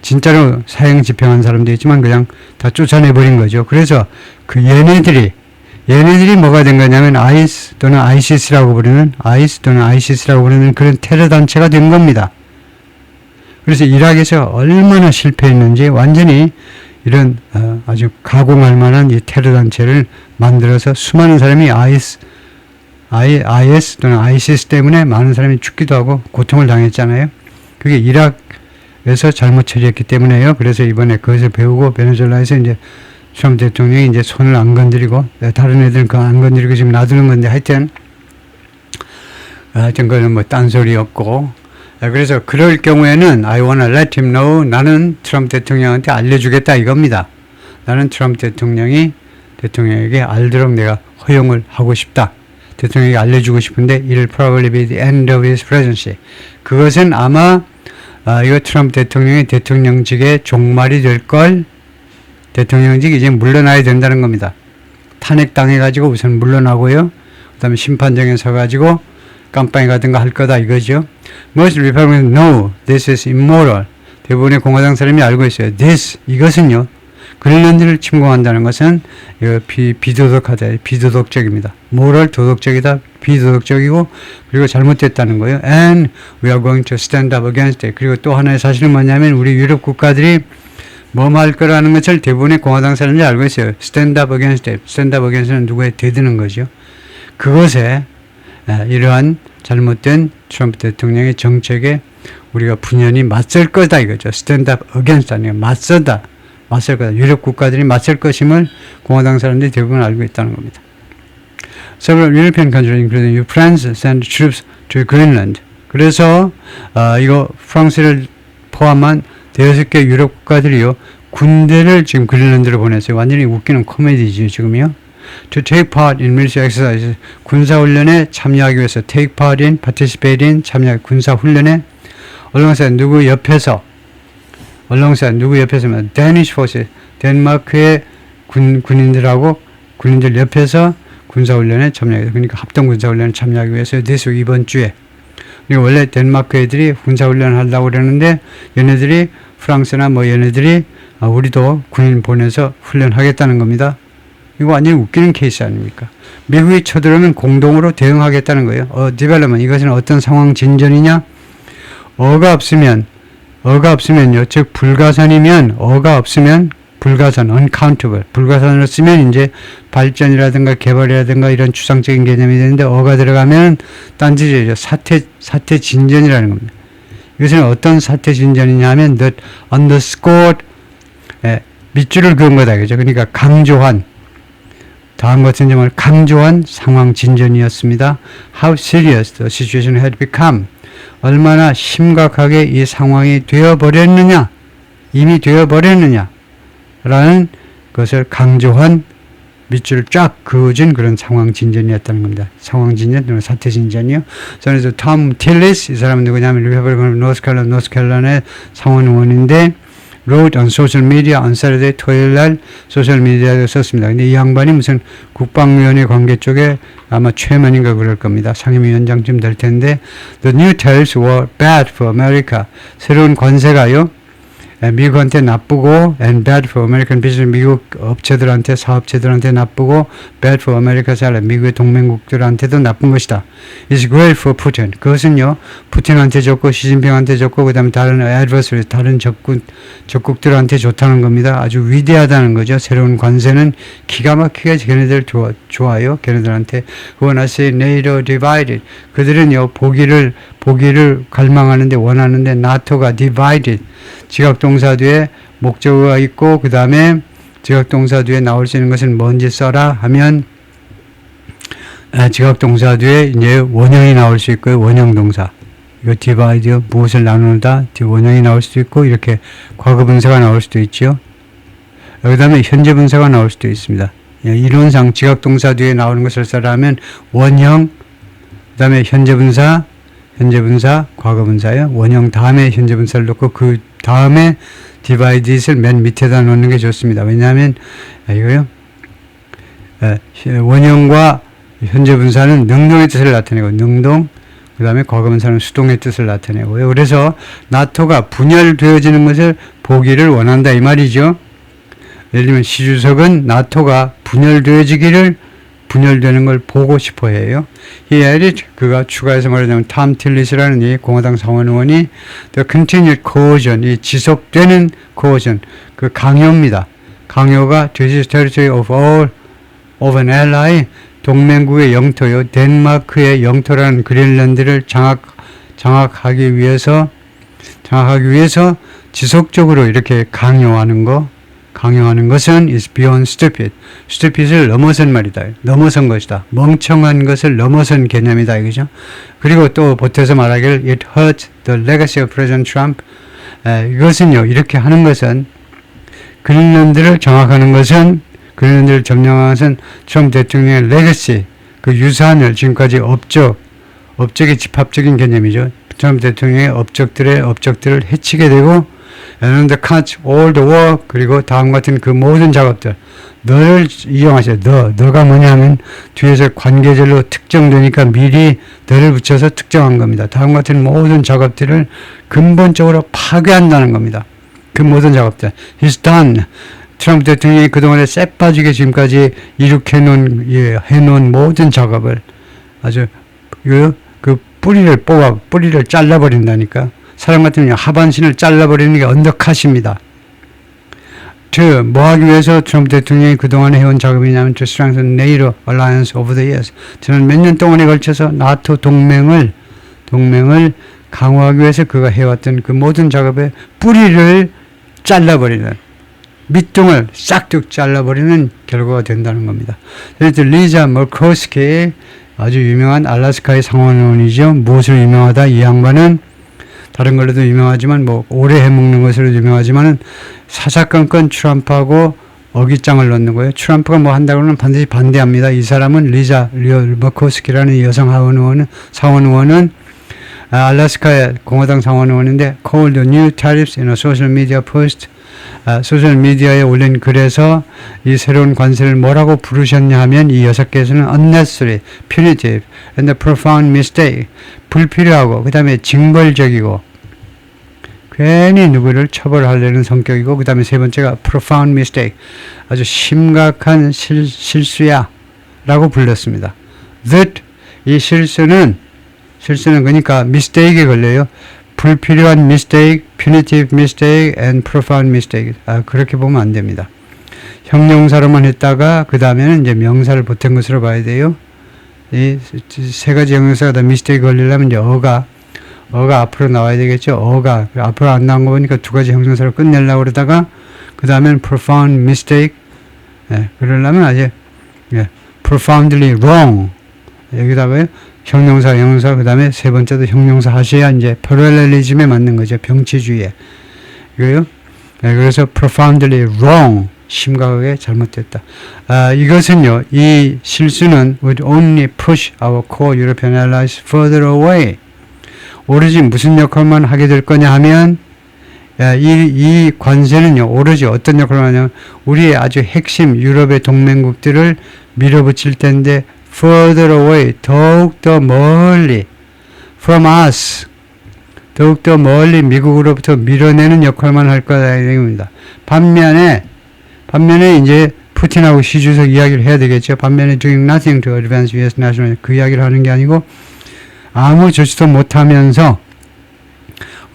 진짜로 사형 집행한 사람도 있지만 그냥 다 쫓아내버린 거죠. 그래서 그 얘네들이 뭐가 된 거냐면 IS 또는 ISIS라고 부르는 그런 테러 단체가 된 겁니다. 그래서 이락에서 얼마나 실패했는지 완전히 이런 아주 가공할 만한 이 테러 단체를 만들어서 수많은 사람이 IS 또는 ISIS 때문에 많은 사람이 죽기도 하고 고통을 당했잖아요. 그게 이락에서 잘못 처리했기 때문에요. 그래서 이번에 그것을 배우고 베네수엘라에서 이제 트럼프 대통령이 이제 손을 안 건드리고 다른 애들은 그거 안 건드리고 지금 놔두는 건데 하여튼 그거는 뭐 딴소리였고 그래서 그럴 경우에는 I wanna let him know 나는 트럼프 대통령한테 알려주겠다 이겁니다. 나는 트럼프 대통령에게 알도록 내가 허용을 하고 싶다. 대통령에게 알려주고 싶은데 it'll probably be the end of his presidency. 그것은 아마 이거 트럼프 대통령의 대통령직의 종말이 될걸. 대통령직 이제 물러나야 된다는 겁니다. 탄핵당해가지고 우선 물러나고요. 그 다음에 심판정에 서가지고 깜빵에 가든가 할 거다 이거죠. Most Republicans know this is immoral. 대부분의 공화당 사람이 알고 있어요. 이것은요. 그린란드를 침공한다는 것은 비도덕하다. 비도덕적입니다. moral 도덕적이다. 비도덕적이고 그리고 잘못됐다는 거예요. And we are going to stand up against it. 그리고 또 하나의 사실은 뭐냐면 우리 유럽 국가들이 뭐할 거라는 것을 대부분의 공화당 사람들이 알고 있어요. stand up against it. stand up against는 누구에 대드는 거죠. 그것에 이러한 잘못된 트럼프 대통령의 정책에 우리가 분연히 맞설 거다 이거죠. stand up against 아니에요. 맞설 거다. 유럽 국가들이 맞설 것임을 공화당 사람들이 대부분 알고 있다는 겁니다. Several European countries, including France, sent troops to Greenland. 그래서 이거 프랑스를 포함한 대여섯 개 유럽 국가들이요 군대를 지금 그린란드로 보냈어요. 완전히 웃기는 코미디죠 지금요. To take part in military exercises, 군사훈련에 참여하기 위해서 take part in, participate in, 참여 군사훈련에 alongside 누구 옆에서 Danish forces, 덴마크의 군인들 옆에서 군사훈련에 참여하기, 그러니까 합동군사훈련에 참여하기 위해서 this week, 이번 주에. 그리고 원래 덴마크 애들이 군사훈련을 하려고 그러는데 얘네들이 프랑스나 얘네들이 우리도 군인 보내서 훈련하겠다는 겁니다. 이거 완전히 웃기는 케이스 아닙니까? 미국이 쳐들어오면 공동으로 대응하겠다는 거예요. development, 이것은 어떤 상황 진전이냐? 어가 없으면요, 즉 불가산이면, 어가 없으면 불가산, uncountable, 불가산으로 쓰면 이제 발전이라든가 개발이라든가 이런 추상적인 개념이 되는데 어가 들어가면 딴짓이죠. 사태 진전이라는 겁니다. 이것은 어떤 사태 진전이냐 하면 the underscored, 밑줄을 그은 거다. 그죠? 그러니까 강조한, 다음 같은 점을 강조한 상황 진전이었습니다. How serious the situation had become. 얼마나 심각하게 이 상황이 되어버렸느냐, 이미 되어버렸느냐 라는 것을 강조한 밑줄을 쫙 그어준 그런 상황 진전이었다는 겁니다. 상황 진전, 사태 진전이요. 그래서 톰 틸리스, 이 사람은 누구냐면 리퍼블리칸 노스캐롤라이나의 상원 의원인데 wrote on social media on Saturday, 토요일 날 소셜 미디어에 썼습니다. 근데 이 양반이 무슨 국방위원회 관계 쪽에 아마 최면인가 그럴 겁니다. 상임위원장쯤 될 텐데 the new tariffs were bad for America. 새로운 관세가요, 미국한테 나쁘고 and bad for American business, 미국 업체들한테, 사업체들한테 나쁘고 bad for America, 미국의 동맹국들한테도 나쁜 것이다. It's great for Putin. 그것은요, 푸틴한테 좋고 시진핑한테 좋고 그 다음에 다른 adversary, 다른 적국들한테 좋다는 겁니다. 아주 위대하다는 거죠. 새로운 관세는 기가 막히게 걔네들 좋아요. 걔네들한테. 그건 아시 NATO divided. 그들은요, 보기를 갈망하는데 원하는데 나토가 divided. 지각동사 뒤에 목적어가 있고 그 다음에 지각동사 뒤에 나올 수 있는 것은 뭔지 써라 하면 지각동사 뒤에 이제 원형이 나올 수 있고요. 원형동사. 이거 divide, 무엇을 나누다, 원형이 나올 수도 있고 이렇게 과거분사가 나올 수도 있죠. 그 다음에 현재분사가 나올 수도 있습니다. 이론상 지각동사 뒤에 나오는 것을 써라 하면 원형, 그 다음에 현재분사, 과거분사예요. 원형 다음에 현재분사를 넣고 그 다음에 divideit을 맨 밑에다 놓는 게 좋습니다. 왜냐하면 이거요, 원형과 현재분사는 능동의 뜻을 나타내고 능동, 그 다음에 과거분사는 수동의 뜻을 나타내고요. 그래서 나토가 분열되어지는 것을 보기를 원한다 이 말이죠. 예를 들면 시주석은 나토가 분열되는 걸 보고 싶어 해요. He added, 그가 추가해서 말하자면 톰 틸리스라는 이 공화당 상원 의원이 the continued coercion, 이 지속되는 coercion, 그 강요입니다. 강요가 this territory of an ally, 동맹국의 영토요, 덴마크의 영토라는 그린란드를 장악하기 위해서 지속적으로 이렇게 강요하는 것은 is beyond stupid. stupid을 넘어선 말이다. 넘어선 것이다. 멍청한 것을 넘어선 개념이다. 이거죠. 그리고 또 보태서 말하기를 it hurt the legacy of President Trump. 이것은요, 이렇게 하는 것은 그린란드를 장악하는 것은, 그린란드를 점령하는 것은 트럼프 대통령의 legacy, 그 유산을 지금까지 업적의 집합적인 개념이죠. 트럼프 대통령의 업적들을 해치게 되고 and the cuts, all the work, 그리고 다음 같은 그 모든 작업들, 너를 이용하셔요. 너가 뭐냐면 뒤에서 관계절로 특정되니까 미리 너를 붙여서 특정한 겁니다. 다음 같은 모든 작업들을 근본적으로 파괴한다는 겁니다. 그 모든 작업들. He's done. 트럼프 대통령이 그동안에 쎄빠지게 지금까지 해놓은 모든 작업을 아주 그 뿌리를 잘라버린다니까. 사람 같으면 하반신을 잘라버리는 게 언더컷입니다. 뭐 하기 위해서 트럼프 대통령이 그동안 해온 작업이냐면 to strengthen NATO alliance over the years. 저는 몇 년 동안에 걸쳐서 나토 동맹을 강화하기 위해서 그가 해왔던 그 모든 작업의 뿌리를 잘라버리는, 밑둥을 싹둑 잘라버리는 결과가 된다는 겁니다. 그래서 리자 머코스키, 아주 유명한 알래스카의 상원의원이죠. 무엇으로 유명하다? 이 양반은 다른 걸로도 유명하지만 오래 해먹는 것으로 유명하지만은 사사건건 트럼프하고 어깃장을 넣는 거예요. 트럼프가 뭐 한다고 하면 반드시 반대합니다. 이 사람은 리자 머코스키라는 여성 상원의원은 알래스카의 공화당 상원의원인데 called the new tariffs in a social media post. 소셜 미디어에 올린 글에서 이 새로운 관세를 뭐라고 부르셨냐 하면 이 여사께서는 unnecessary, punitive, and a profound mistake. 불필요하고 그 다음에 징벌적이고 괜히 누구를 처벌하려는 성격이고 그 다음에 세 번째가 profound mistake. 아주 심각한 실수야 라고 불렀습니다. That 이 실수는 그러니까 mistake에 걸려요. 불필요한 mistake, punitive mistake, and profound mistake. 그렇게 보면 안 됩니다. 형용사로만 했다가 그 다음에는 이제 명사를 보탠 것으로 봐야 돼요. 이 세 가지 형용사가 다 mistake 걸리려면 이제 어가 앞으로 나와야 되겠죠. 어가 앞으로 안 나온 거 보니까 두 가지 형용사로 끝내려고 그러다가 그 다음에는 profound mistake. 그러려면 아주 profoundly wrong. 여기다가요. 형용사 그 다음에 세 번째도 형용사 하셔야 이제 패럴렐리즘에 맞는 거죠. 병치주의에. 이거요. 그래서 profoundly wrong. 심각하게 잘못됐다. 이것은요. 이 실수는 would only push our core European allies further away. 오로지 무슨 역할만 하게 될 거냐 하면 이 관세는요. 오로지 어떤 역할을 하냐면 우리의 아주 핵심 유럽의 동맹국들을 밀어붙일 텐데 further away, 더욱더 멀리, from us, 더욱더 멀리 미국으로부터 밀어내는 역할만 할 거다 이겁니다. 반면에 이제 푸틴하고 시주석 이야기를 해야 되겠죠. 반면에 doing nothing to advance US national 그 이야기를 하는 게 아니고 아무 조치도 못하면서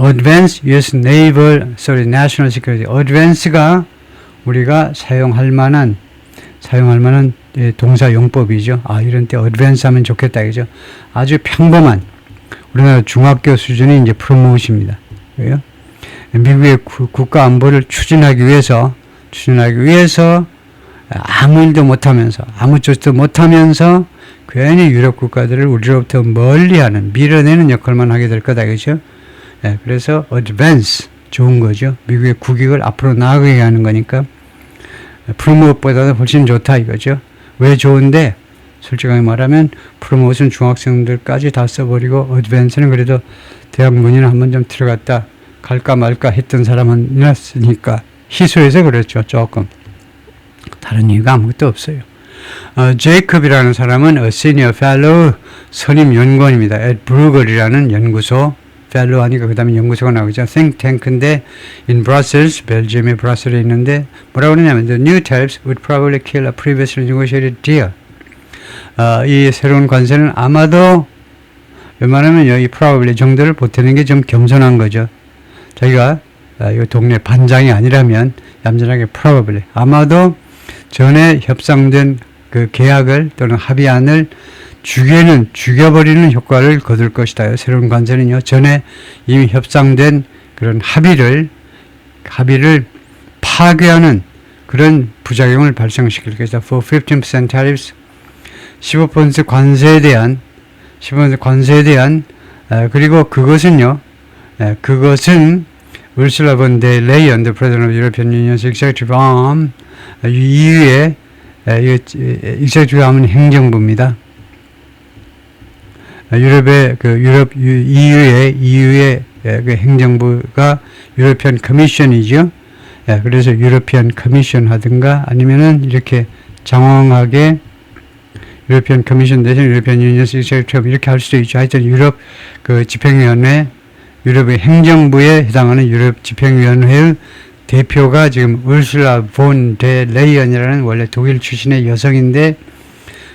advance US national security, advance가 우리가 사용할 만한 동사 용법이죠. 이런 때 advance 하면 좋겠다. 그죠? 아주 평범한 우리나라 중학교 수준이 이제 promote입니다. 그래요? 미국의 국가 안보를 추진하기 위해서 아무 일도 못하면서 아무 조치도 못하면서 괜히 유럽 국가들을 우리로부터 멀리하는 밀어내는 역할만 하게 될 거다. 그죠? 그래서 advance 좋은 거죠. 미국의 국익을 앞으로 나아가게 하는 거니까 프로모트보다는 훨씬 좋다 이거죠. 왜 좋은데? 솔직하게 말하면 프로모트는 중학생들까지 다 써버리고 어드밴스는 그래도 대학 문의는 한번 좀 들어갔다 갈까 말까 했던 사람이었으니까 희소해서 그렇죠. 조금. 다른 이유가 아무것도 없어요. 제이컵이라는 사람은 a senior fellow 선임 연구원입니다. at Bruegel이라는 연구소 fellow 하니까 그 다음에 연구소가 나오죠. think tank인데 in Brussels, 벨지움의 브라셀에 있는데 뭐라고 그러냐면 the new tariffs would probably kill a previously negotiated deal. 이 새로운 관세는 아마도 웬만하면 이 probably 정도를 보태는 게 좀 겸손한 거죠. 자기가 이 동네 반장이 아니라면 얌전하게 probably 아마도 전에 협상된 그 계약을 또는 합의안을 죽여버리는 효과를 거둘 것이다. 새로운 관세는요. 전에 이미 협상된 그런 합의를 파괴하는 그런 부작용을 발생시킬 것이다. For 15% tariffs 15% 관세에 대한 그리고 그것은 우르슐라 본 데 레이언, the President of European Union's Executive Arm, EU의 Executive Arm은 행정부입니다. EU의 그 행정부가 유로피안 커미션이죠. 그래서 유로피안 커미션 하든가 아니면은 이렇게 장황하게 유로피안 커미션 대신 유로피안 유니언 executive 이렇게 할 수도 있죠. 하여튼 유럽 그 집행위원회, 유럽의 행정부에 해당하는 유럽 집행위원회의 대표가 지금 울슐라 본 데 레이언이라는 원래 독일 출신의 여성인데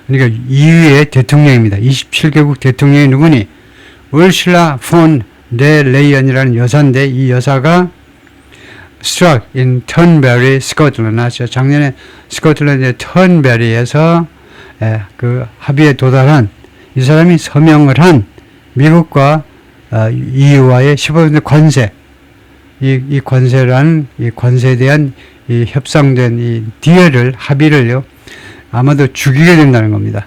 그러니까 EU의 대통령입니다. 27개국 대통령이 누구니? 울슐라 폰 데 레이언이라는 여사인데 이 여사가 struck in Turnberry, 스코틀랜드. 작년에 스코틀랜드의 턴베리에서 그 합의에 도달한 이 사람이 서명을 한 미국과 EU와의 15% 관세, 이 관세라는 이 관세에 대한 이 협상된 이 딜을 합의를요 아마도 죽이게 된다는 겁니다.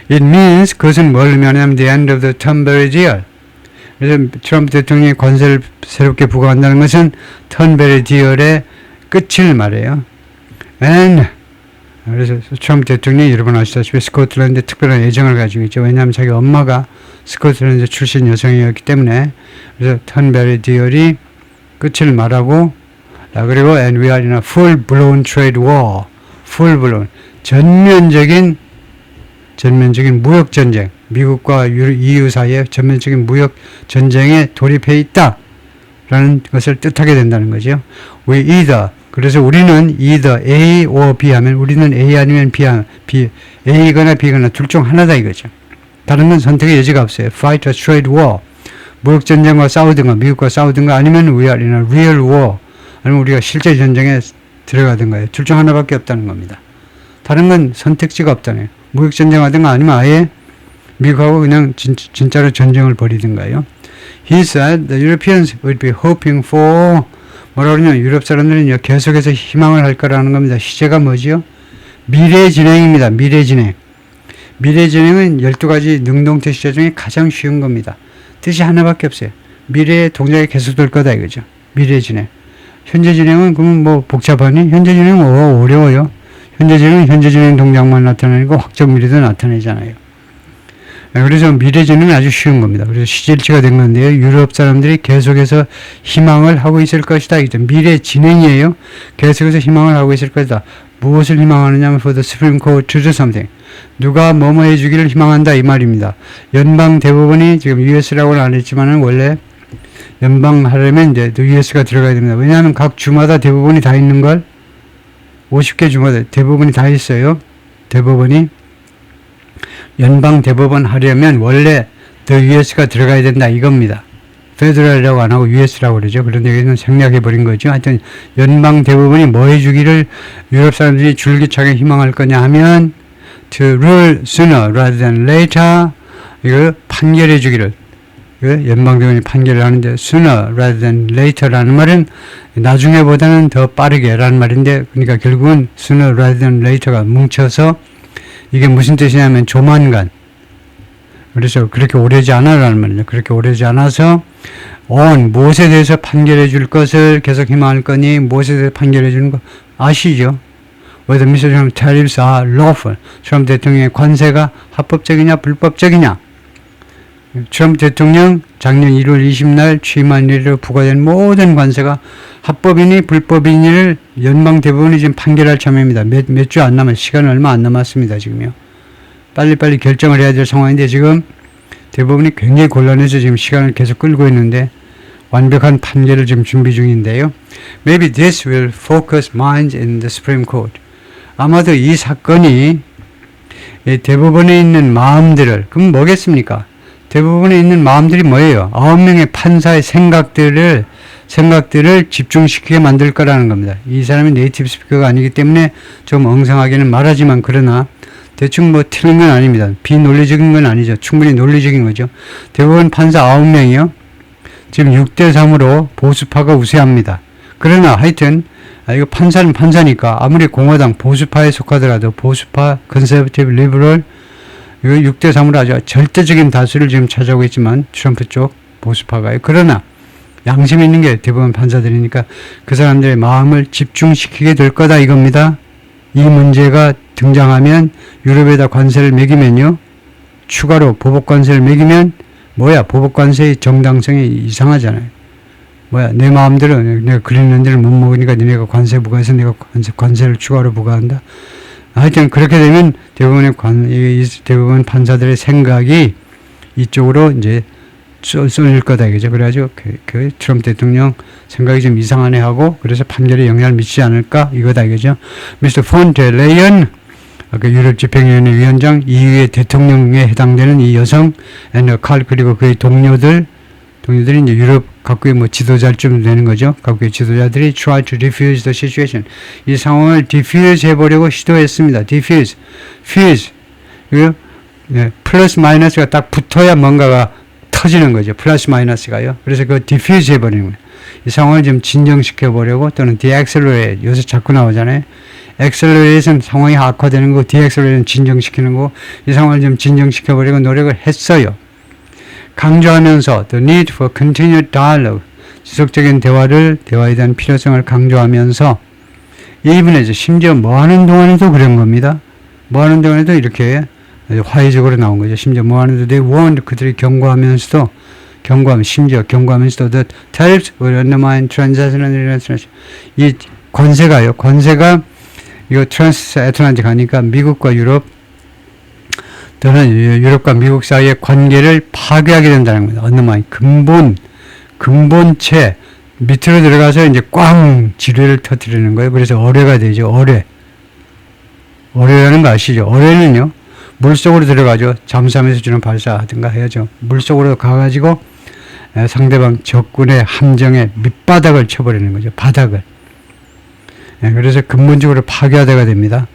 It means 그것은 뭘 의미하냐면 the end of the Turnberry deal. 그래서 트럼프 대통령이 관세를 새롭게 부과한다는 것은 턴베리 디얼의 끝을 말해요. And 그래서 트럼프 대통령이 여러분 아시다시피 스코틀랜드에 특별한 애정을 가지고 있죠. 왜냐하면 자기 엄마가 스코틀랜드 출신 여성이었기 때문에. 그래서 턴베리 디얼이 끝을 말하고 그리고 and we are in a full-blown trade war. full-blown 전면적인 무역전쟁, 미국과 EU 사이에 전면적인 무역전쟁에 돌입해 있다라는 것을 뜻하게 된다는 거죠. We either, 그래서 우리는 either A or B 하면 우리는 A 아니면 B, A거나 B거나 둘 중 하나다 이거죠. 다른 건 선택의 여지가 없어요. Fight a trade war, 무역전쟁과 싸우든가 미국과 싸우든가 아니면 we are in a real war, 아니면 우리가 실제 전쟁에 들어가든가요. 둘 중 하나밖에 없다는 겁니다. 다른 건 선택지가 없다네요. 무역전쟁 하든가 아니면 아예 미국하고 그냥 진짜로 전쟁을 벌이든가요. He said the Europeans would be hoping for 뭐라 그러냐면 유럽 사람들은 계속해서 희망을 할 거라는 겁니다. 시제가 뭐지요? 미래 진행입니다. 미래 진행. 미래 진행은 12가지 능동태 시제 중에 가장 쉬운 겁니다. 뜻이 하나밖에 없어요. 미래의 동작이 계속될 거다 이거죠. 미래 진행. 현재 진행은 그러면 뭐 복잡하니? 현재 진행은 어려워요. 현재 진행은 현재 진행 동작만 나타내고 확정 미래도 나타내잖아요. 그래서 미래 진행은 아주 쉬운 겁니다. 그래서 시제일치가 된 건데요. 유럽 사람들이 계속해서 희망을 하고 있을 것이다. 미래 진행이에요. 계속해서 희망을 하고 있을 것이다. 무엇을 희망하느냐면 for the Supreme Court to do something. 누가 뭐뭐 해주기를 희망한다 이 말입니다. 연방 대법원이 지금 US라고는 안 했지만은 원래 연방하려면 이제 US가 들어가야 됩니다. 왜냐하면 각 주마다 대법원이 다 있는 걸 50개 주마다 대법원이 다 있어요. 대법원이 연방 대법원 하려면 원래 the US가 들어가야 된다 이겁니다. 페더럴이라고 안 하고 US라고 그러죠. 그런데 여기는 생략해 버린 거죠. 하여튼 연방 대법원이 뭐 해주기를 유럽 사람들이 줄기차게 희망할 거냐 하면 to rule sooner rather than later, 이거 판결해 주기를, 연방 대법원이 판결을 하는데 sooner rather than later라는 말은 나중에보다는 더 빠르게라는 말인데, 그러니까 결국은 sooner rather than later가 뭉쳐서 이게 무슨 뜻이냐면 조만간, 그래서 그렇게 오래지 않아라는 말이죠. 그렇게 오래지 않아서 무엇에 대해서 판결해 줄 것을 계속 희망할 거니, 무엇에 대해서 판결해 주는 거 아시죠? whether Mr. Trump tariffs are lawful. 트럼프 대통령의 관세가 합법적이냐 불법적이냐. 트럼프 대통령 작년 1월 20날 취임한 이래로 부과된 모든 관세가 합법이니 불법이니를 연방 대법원이 지금 판결할 참입니다. 몇 주 안 남았, 시간 얼마 안 남았습니다. 지금요. 빨리빨리 결정을 해야 될 상황인데 지금 대법원이 굉장히 곤란해서 지금 시간을 계속 끌고 있는데 완벽한 판결을 지금 준비 중인데요. Maybe this will focus minds in the Supreme Court. 아마도 이 사건이 대법원에 있는 마음들을, 그럼 뭐겠습니까? 대법원에 있는 마음들이 뭐예요? 9명의 판사의 생각들을 집중시키게 만들 거라는 겁니다. 이 사람이 네이티브 스피커가 아니기 때문에 좀 엉성하게는 말하지만, 그러나 대충 뭐 틀린 건 아닙니다. 비논리적인 건 아니죠. 충분히 논리적인 거죠. 대법원 판사 9명이요. 지금 6대3으로 보수파가 우세합니다. 그러나 하여튼 이거 판사는 판사니까 아무리 공화당 보수파에 속하더라도 보수파, 컨서버티브, 리버럴 이거 6대3으로 아주 절대적인 다수를 지금 차지하고 있지만 트럼프 쪽 보수파가요. 그러나 양심 있는 게 대법원 판사들이니까 그 사람들의 마음을 집중시키게 될 거다 이겁니다. 이 문제가 등장하면 유럽에다 관세를 매기면요. 추가로 보복관세를 매기면 보복관세의 정당성이 이상하잖아요. 내 마음대로 내가 그린란드를 못 먹으니까 니네가 관세 부과해서 내가 관세를 추가로 부과한다. 하여튼 그렇게 되면 대부분 판사들의 생각이 이쪽으로 이제 쏠릴 거다 이거죠. 그래가지고 그 트럼프 대통령 생각이 좀 이상하네 하고, 그래서 판결에 영향을 미치지 않을까 이거다 이거죠. Mr. 폰 데 레이언 그 유럽 집행위원회 위원장, EU의 대통령에 해당되는 이 여성, 칼, 그리고 그의 동료들이 이제 유럽 각국의 뭐 지도자쯤 되는 거죠. 각국의 지도자들이 try to defuse the situation. 이 상황을 diffuse 해보려고 시도했습니다. diffuse, fuse. 네, 플러스 마이너스가 딱 붙어야 뭔가가 터지는 거죠. 플러스 마이너스가요. 그래서 그 diffuse 해버리는 거예요. 이 상황을 좀 진정시켜 보려고, 또는 deaccelerate, 요새 자꾸 나오잖아요. accelerate은 상황이 악화되는 거, deaccelerate는 진정시키는 거, 이 상황을 좀 진정시켜 보려고 노력을 했어요. 강조하면서 the need for continued dialogue, 지속적인 대화에 대한 필요성을 강조하면서, 이분에서 심지어 뭐 하는 동안에도 그런 겁니다. 뭐 하는 동안에도 이렇게 화해적으로 나온 거죠. 심지어 뭐 하는데 they warned, 그들이 경고하면서도 that tariffs will undermine transatlantic relations. 이 관세가 이거 트랜스애틀란틱 가니까 미국과 유럽 또는 유럽과 미국 사이의 관계를 파괴하게 된다는 거예요. undermine, 근본체 밑으로 들어가서 이제 꽝 지뢰를 터뜨리는 거예요. 그래서 어뢰가 되죠. 어뢰라는 거 아시죠? 어뢰는요, 물속으로 들어가죠. 잠수함에서 주는 발사하든가 해야죠. 물속으로 가가지고 상대방 적군의 함정의 밑바닥을 쳐버리는 거죠. 바닥을. 그래서 근본적으로 파괴하다가 됩니다.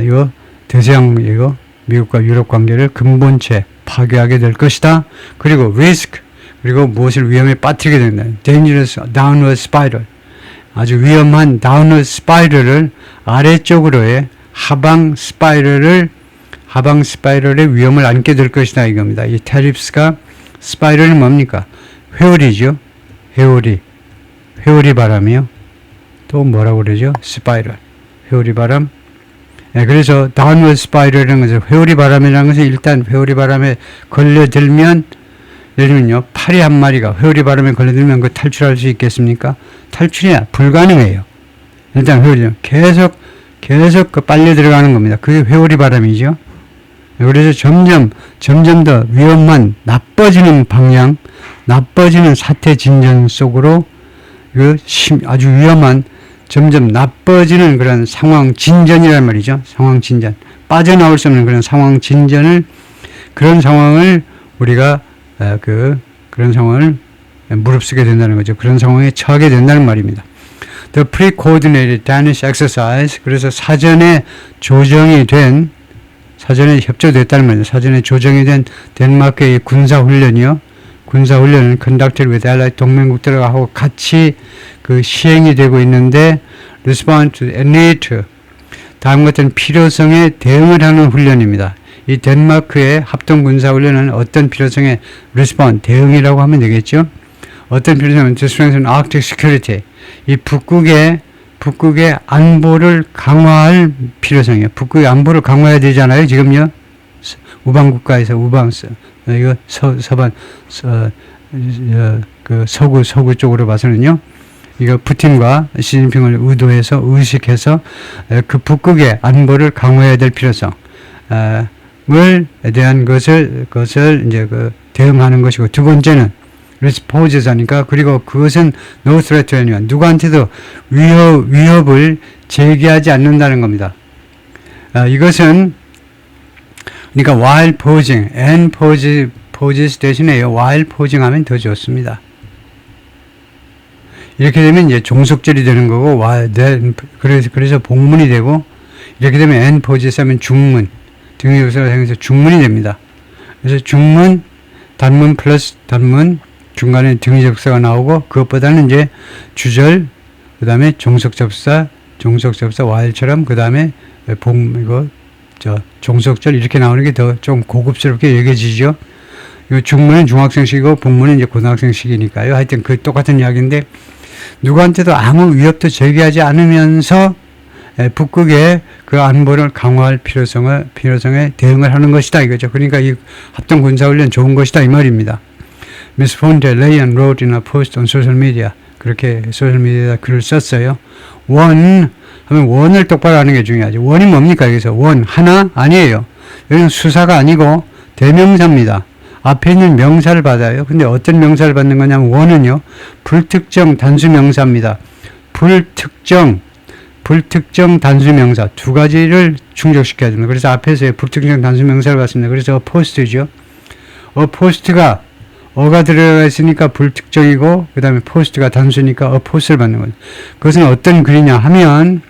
이거 대서양 이거 미국과 유럽 관계를 근본체 파괴하게 될 것이다. 그리고 risk, 그리고 무엇을 위험에 빠뜨리게 된다. dangerous downward spiral, 아주 위험한 downward spiral을 아래쪽으로의 하방 스파이럴의 위험을 안게 될 것이다 이겁니다. 이 tariffs가 스파이럴이 뭡니까? 회오리죠. 회오리 바람이요. 또 뭐라고 그러죠? 스파이럴, 회오리 바람. 그래서 downward spiral이라는 것은, 회오리 바람이라는 것은 일단 회오리 바람에 걸려들면, 예를 들면요, 파리 한 마리가 회오리 바람에 걸려들면 그 탈출할 수 있겠습니까? 탈출이 불가능해요. 일단 회오리 계속 그 빨려 들어가는 겁니다. 그게 회오리 바람이죠. 그래서 점점 더 위험한 나빠지는 방향, 나빠지는 사태 진전 속으로 아주 위험한 점점 나빠지는 그런 상황 진전이란 말이죠. 상황 진전. 빠져나올 수 없는 그런 상황 진전을, 그런 상황을 우리가 그런 상황을 무릅쓰게 된다는 거죠. 그런 상황에 처하게 된다는 말입니다. The pre-coordinated Danish exercise, 그래서 사전에 협조됐다는 말이죠. 사전에 조정이 된 덴마크의 군사훈련이요. 군사훈련은 conducted with allied 동맹국들하고 같이 그 시행이 되고 있는데, respond to innate, 다음과 같은 필요성에 대응을 하는 훈련입니다. 이 덴마크의 합동군사훈련은 어떤 필요성에 respond, 대응이라고 하면 되겠죠. 어떤 필요성은 to strengthen Arctic security, 이 북극의 안보를 강화할 필요성이에요. 북극의 안보를 강화해야 되잖아요. 지금요. 우방국가에서 이거 서구 쪽으로 봐서는요. 이거 푸틴과 시진핑을 의식해서 그 북극의 안보를 강화해야 될 필요성을 대한 것을 이제 대응하는 것이고, 두 번째는 responses 하니까, 그리고 그것은 no threat to anyone, 누구한테도 위협을 제기하지 않는다는 겁니다. 이것은 그러니까 while posing and poses 대신에요, while posing 하면 더 좋습니다. 이렇게 되면 이제 종속절이 되는 거고, 그래서 복문이 되고, 이렇게 되면 and poses 하면 중문, 등위접수가 생겨서 중문이 됩니다. 그래서 중문, 단문 플러스 단문, 중간에 등위접수가 나오고, 그것보다는 이제 주절, 그 다음에 종속접사 while처럼, 그 다음에 종속절 이렇게 나오는 게 더 좀 고급스럽게 여겨지죠. 이 중문은 중학생식이고 복문은 이제 고등학생식이니까요. 하여튼 그 똑같은 이야기인데, 누구한테도 아무 위협도 제기하지 않으면서 북극의 그 안보를 강화할 필요성에 대응을 하는 것이다 이거죠. 그러니까 이 합동 군사훈련 좋은 것이다 이 말입니다. Miss von der Leyen wrote in a post on social media, 그렇게 소셜미디어에다 글을 썼어요. 하면 원을 똑바로 하는 게 중요하죠. 원이 뭡니까? 여기서 하나 아니에요. 여기는 수사가 아니고 대명사입니다. 앞에 있는 명사를 받아요. 근데 어떤 명사를 받는 거냐면, 원은요 불특정 단수 명사입니다. 불특정 단수명사 두 가지를 충족시켜야 됩니다. 그래서 앞에서 불특정 단수명사를 봤습니다. 그래서 opposed죠. opposed가 어가 들어가 있으니까 불특정이고 그 다음에 post가 단수니까 opposed를 받는 거죠. 그것은 어떤 글이냐 하면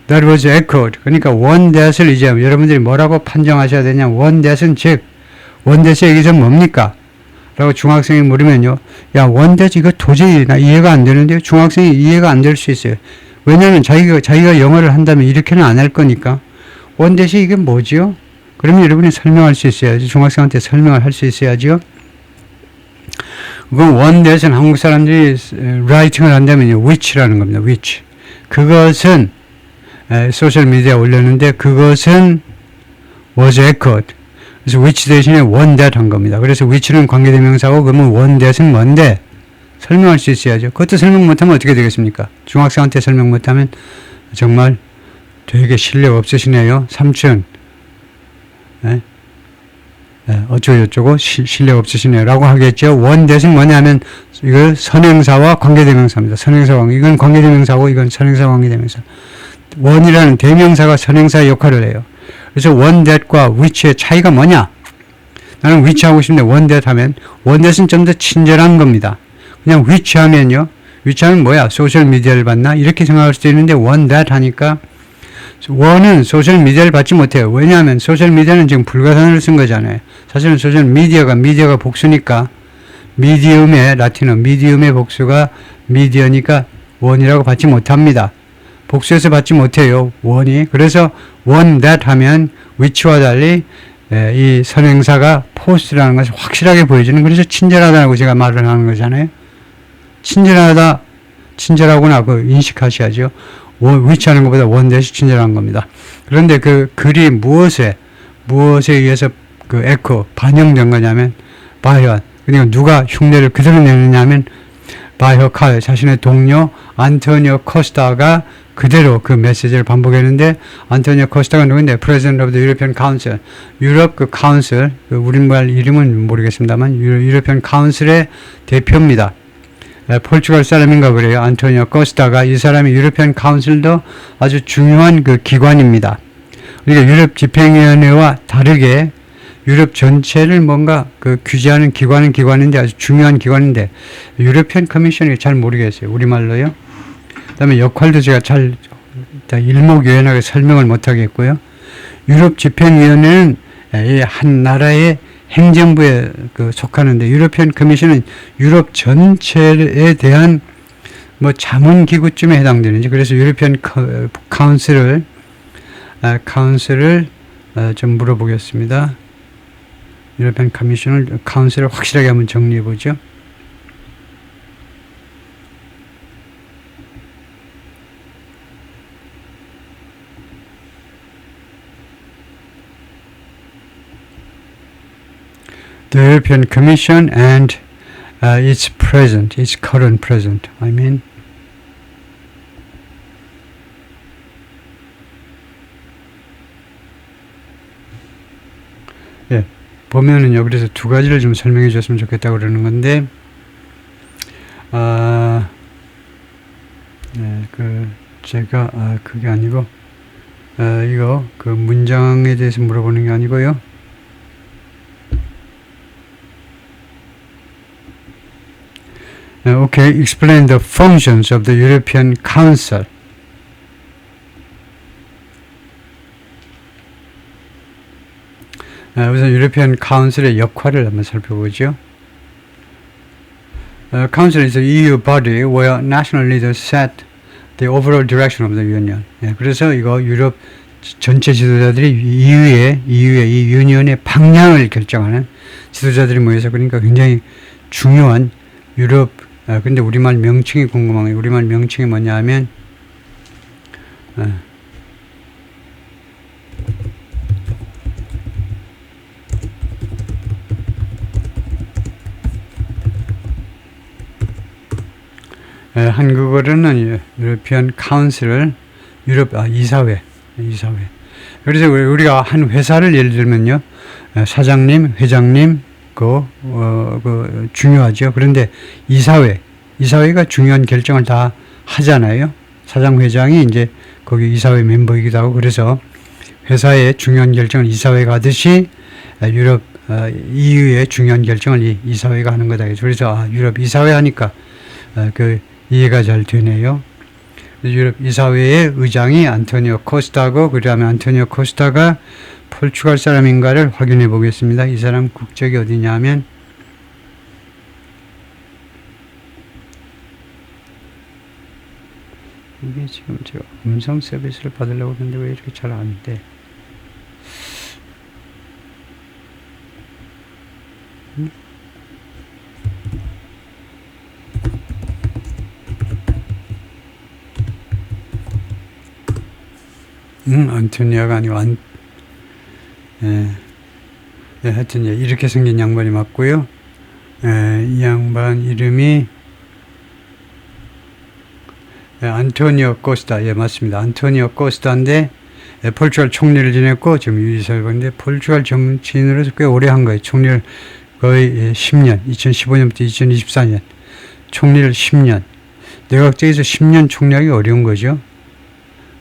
that was echoed. 그러니까 one that을 이제 여러분들이 뭐라고 판정하셔야 되냐. one that은 즉 one that의 여기서 뭡니까? 라고 중학생이 물으면요. 야 one that 이거 도저히 나 이해가 안 되는데요. 중학생이 이해가 안 될 수 있어요. 왜냐하면 자기가 영어를 한다면 이렇게는 안 할 거니까. one that이 이게 뭐지요? 그러면 여러분이 설명할 수 있어야지. 중학생한테 설명을 할 수 있어야죠. 그건 one that은 한국 사람들이 라이팅을 한다면요. which라는 겁니다. which. 그것은 소셜미디어에 올렸는데 그것은 was echoed. 그래서 which 대신에 one that 한 겁니다. 그래서 which는 관계대명사고 그러면 one that은 뭔데? 설명할 수 있어야죠. 그것도 설명 못하면 어떻게 되겠습니까? 중학생한테 설명 못하면 정말 되게 실력 없으시네요. 삼촌. 네? 어쩌고저쩌고 실력 없으시네요. 라고 하겠죠. one that은 뭐냐면 이거 선행사와 관계대명사입니다. 선행사 관계. 이건 관계대명사고 이건 선행사 관계대명사. one이라는 대명사가 선행사의 역할을 해요. 그래서 one that과 which의 차이가 뭐냐? 나는 which 하고 싶은데 one that 하면 one that은 좀 더 친절한 겁니다. 그냥 which 하면요. which 하면 뭐야? 소셜미디어를 봤나? 이렇게 생각할 수도 있는데 one that 하니까 one은 소셜미디어를 받지 못해요. 왜냐하면 소셜미디어는 지금 불가산을 쓴 거잖아요. 사실은 미디어가 복수니까 미디움의 라틴어 미디움의 복수가 미디어니까 one이라고 받지 못합니다. 복수해서 받지 못해요. one이. 그래서 one that 하면 which와 달리 이 선행사가 post라는 것을 확실하게 보여주는 그래서 친절하다고 제가 말을 하는 거잖아요. 친절하구나 그 인식하셔야죠. which 하는 것보다 one that이 친절한 겁니다. 그런데 그 글이 무엇에 의해서 그 에코 반영된 거냐면 바이어 그러니까 누가 흉내를 그대로 내느냐면 바이어 칼 자신의 동료 안토니오 코스타가 그대로 그 메시지를 반복했는데 안토니오 코스타가 누구인데 President of the European Council 유럽 그 카운슬 그 우리말 이름은 모르겠습니다만 유로피언 카운슬의 대표입니다. 포르투갈 사람인가 그래요. 안토니오 코스타가 이 사람이 유로피언 카운슬도 아주 중요한 그 기관입니다. 그러니까 유럽 집행위원회와 다르게 유럽 전체를 뭔가 그 규제하는 기관은 기관인데 아주 중요한 기관인데 유로피언 커미션이 잘 모르겠어요. 우리말로요. 그 다음에 역할도 제가 잘 일목요연하게 설명을 못하겠고요. 유럽 집행위원회는 한 나라의 행정부에 그 속하는데 유로피언 커미션은 유럽 전체에 대한 뭐 자문기구쯤에 해당되는지 그래서 유로피언 카운슬을 좀 물어보겠습니다. 유로피언 커미션을 카운슬을 확실하게 한번 정리해 보죠. The European Commission and its current president, I mean. 예, 보면은요, 그래서 두 가지를 좀 설명해 줬으면 좋겠다고 그러는 건데, 제가, 그게 아니고, 이거, 그 문장에 대해서 물어보는 게 아니고요. Okay, explain the functions of the European Council. 우선 유로피언 카운슬의 역할을 한번 살펴보죠. Council is a EU body where national leaders set the overall direction of the Union. 그래서 이거 유럽 전체 지도자들이 EU의 이 유니언의 방향을 결정하는 지도자들이 모여서 그러니까 굉장히 중요한 유럽 근데 우리말 명칭이 궁금한 거예요. 우리말 명칭이 뭐냐 하면 한국어로는 유로피언 카운슬을 이사회. 그래서 우리가 한 회사를 예를 들면요. 사장님, 회장님 중요하죠. 그런데 이사회가 중요한 결정을 다 하잖아요. 사장 회장이 이제 거기 이사회 멤버이기도 하고, 그래서 회사의 중요한 결정을 이사회가 하듯이 유럽 EU의 중요한 결정을 이 이사회가 하는 거다. 그래서 유럽 이사회 하니까 그 이해가 잘 되네요. 유럽 이사회의 의장이 안토니오 코스타고, 그 다음에 안토니오 코스타가 포르투갈 사람인가를 확인해 보겠습니다. 이 사람 국적이 어디냐 하면 이게 지금 제가 음성 서비스를 받으려고 하는데 왜 이렇게 잘 안 돼? 안토니아가 아니고 하여튼 이렇게 생긴 양반이 맞고요. 이 양반 이름이 안토니오 코스타. 맞습니다. 안토니오 코스타인데 포르투갈 총리를 지냈고 지금 유이사회인데 포르투갈 정치인으로서 꽤 오래 한 거예요. 총리를 거의 10년, 2015년부터 2024년 총리를 10년. 내각제에서 10년 총리하기 어려운 거죠.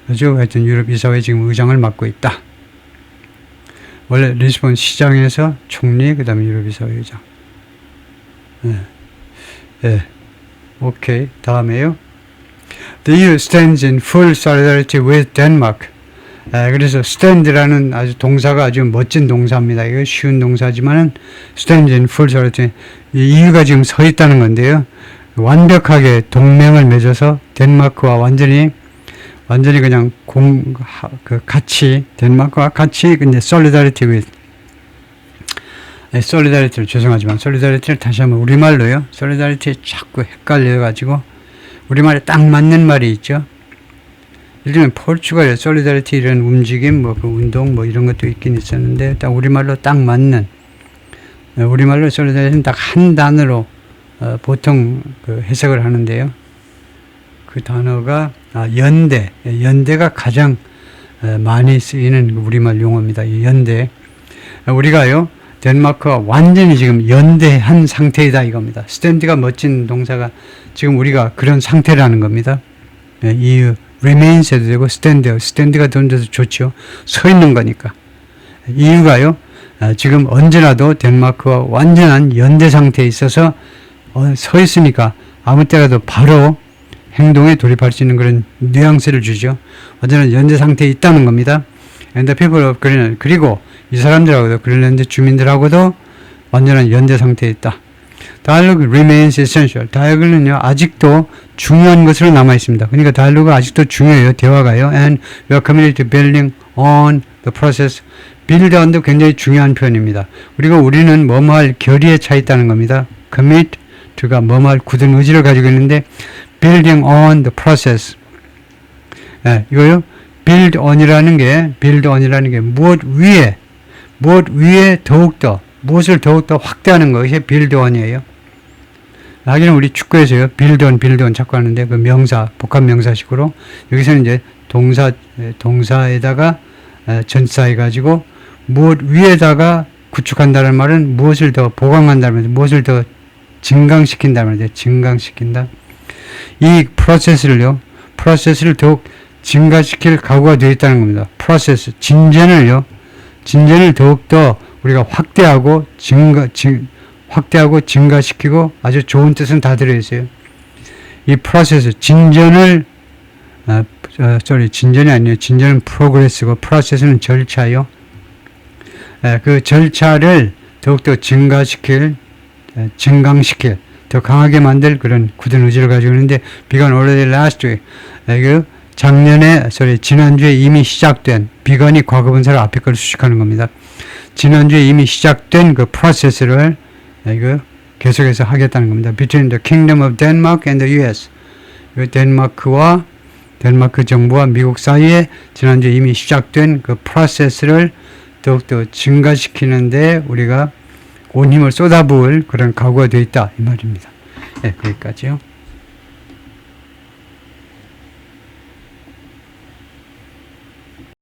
그죠? 하여튼 유럽 이사회 지금 의장을 맡고 있다. 원래 리스본 시장에서 총리, 그 다음에 유럽 이사회 의장. 오케이. 다음에요. The EU stands in full solidarity with Denmark. 그래서 stand라는 아주 동사가 아주 멋진 동사입니다. 이거 쉬운 동사지만은 stands in full solidarity. EU가 지금 서 있다는 건데요. 완벽하게 동맹을 맺어서 덴마크와 완전히 그냥 같이, 덴마크와 같이, 근데 solidarity with, solidarity를, 죄송하지만, solidarity를 다시 한번 우리말로요. solidarity에 자꾸 헷갈려가지고, 우리말에 딱 맞는 말이 있죠. 예를 들면, 포르투갈의 solidarity 이런 움직임, 그 운동, 이런 것도 있긴 있었는데, 딱 우리말로 딱 맞는, 우리말로 solidarity는 딱 한 단어로, 보통 해석을 하는데요. 그 단어가 연대. 연대가 가장 많이 쓰이는 우리말 용어입니다. 이 연대. 우리가요, 덴마크와 완전히 지금 연대한 상태이다 이겁니다. 스탠드가 멋진 동사가 지금 우리가 그런 상태라는 겁니다. EU remains 해도 되고 스탠드가 던져서 좋죠. 서 있는 거니까. EU가요, 지금 언제라도 덴마크와 완전한 연대 상태에 있어서 서 있으니까 아무 때라도 바로 행동에 돌입할 수 있는 그런 뉘앙스를 주죠. 완전한 연대 상태에 있다는 겁니다. And the people of Greenland, 그리고 이 사람들하고도, 그린란드 주민들하고도 완전한 연대 상태에 있다. Dialogue remains essential. 다이얼로그는요, 아직도 중요한 것으로 남아 있습니다. 그러니까 다이얼로그가 아직도 중요해요. 대화가요. And we are committed to building on the process. build on도 굉장히 중요한 표현입니다. 그리고 우리는 뭐뭐할 결의에 차 있다는 겁니다. commit to가 뭐뭐할 굳은 의지를 가지고 있는데 building on the process. 이거요. build on이라는 게 무엇 위에 더욱더, 무엇을 더욱더 확대하는 것이 build on이에요. 하기는 우리 축구에서요. build on 자꾸 하는데 그 명사, 복합 명사식으로 여기서는 이제 동사에다가 전치사해가지고 무엇 위에다가 구축한다는 말은 무엇을 더 보강한다는 말이죠. 무엇을 더 증강시킨다는 말이죠. 증강시킨다. 이 프로세스를 더욱 증가시킬 각오가 되어 있다는 겁니다. 프로세스, 진전을 더욱더 우리가 확대하고 증가시키고 아주 좋은 뜻은 다 들어있어요. 이 프로세스, 진전이 아니에요. 진전은 프로그레스고 프로세스는 절차요. 그 절차를 더욱더 증강시킬, 더 강하게 만들 그런 굳은 의지를 가지고 있는데, began already last week. 지난주에 이미 시작된, begun이 과거분사를 앞에 걸 수식하는 겁니다. 지난주에 이미 시작된 그 프로세스를 계속해서 하겠다는 겁니다. Between the Kingdom of Denmark and the US. 덴마크 정부와 미국 사이에 지난주에 이미 시작된 그 프로세스를 더욱더 증가시키는데 우리가 온 힘을 쏟아부을 그런 각오가 되어 있다 이 말입니다. 거기까지요.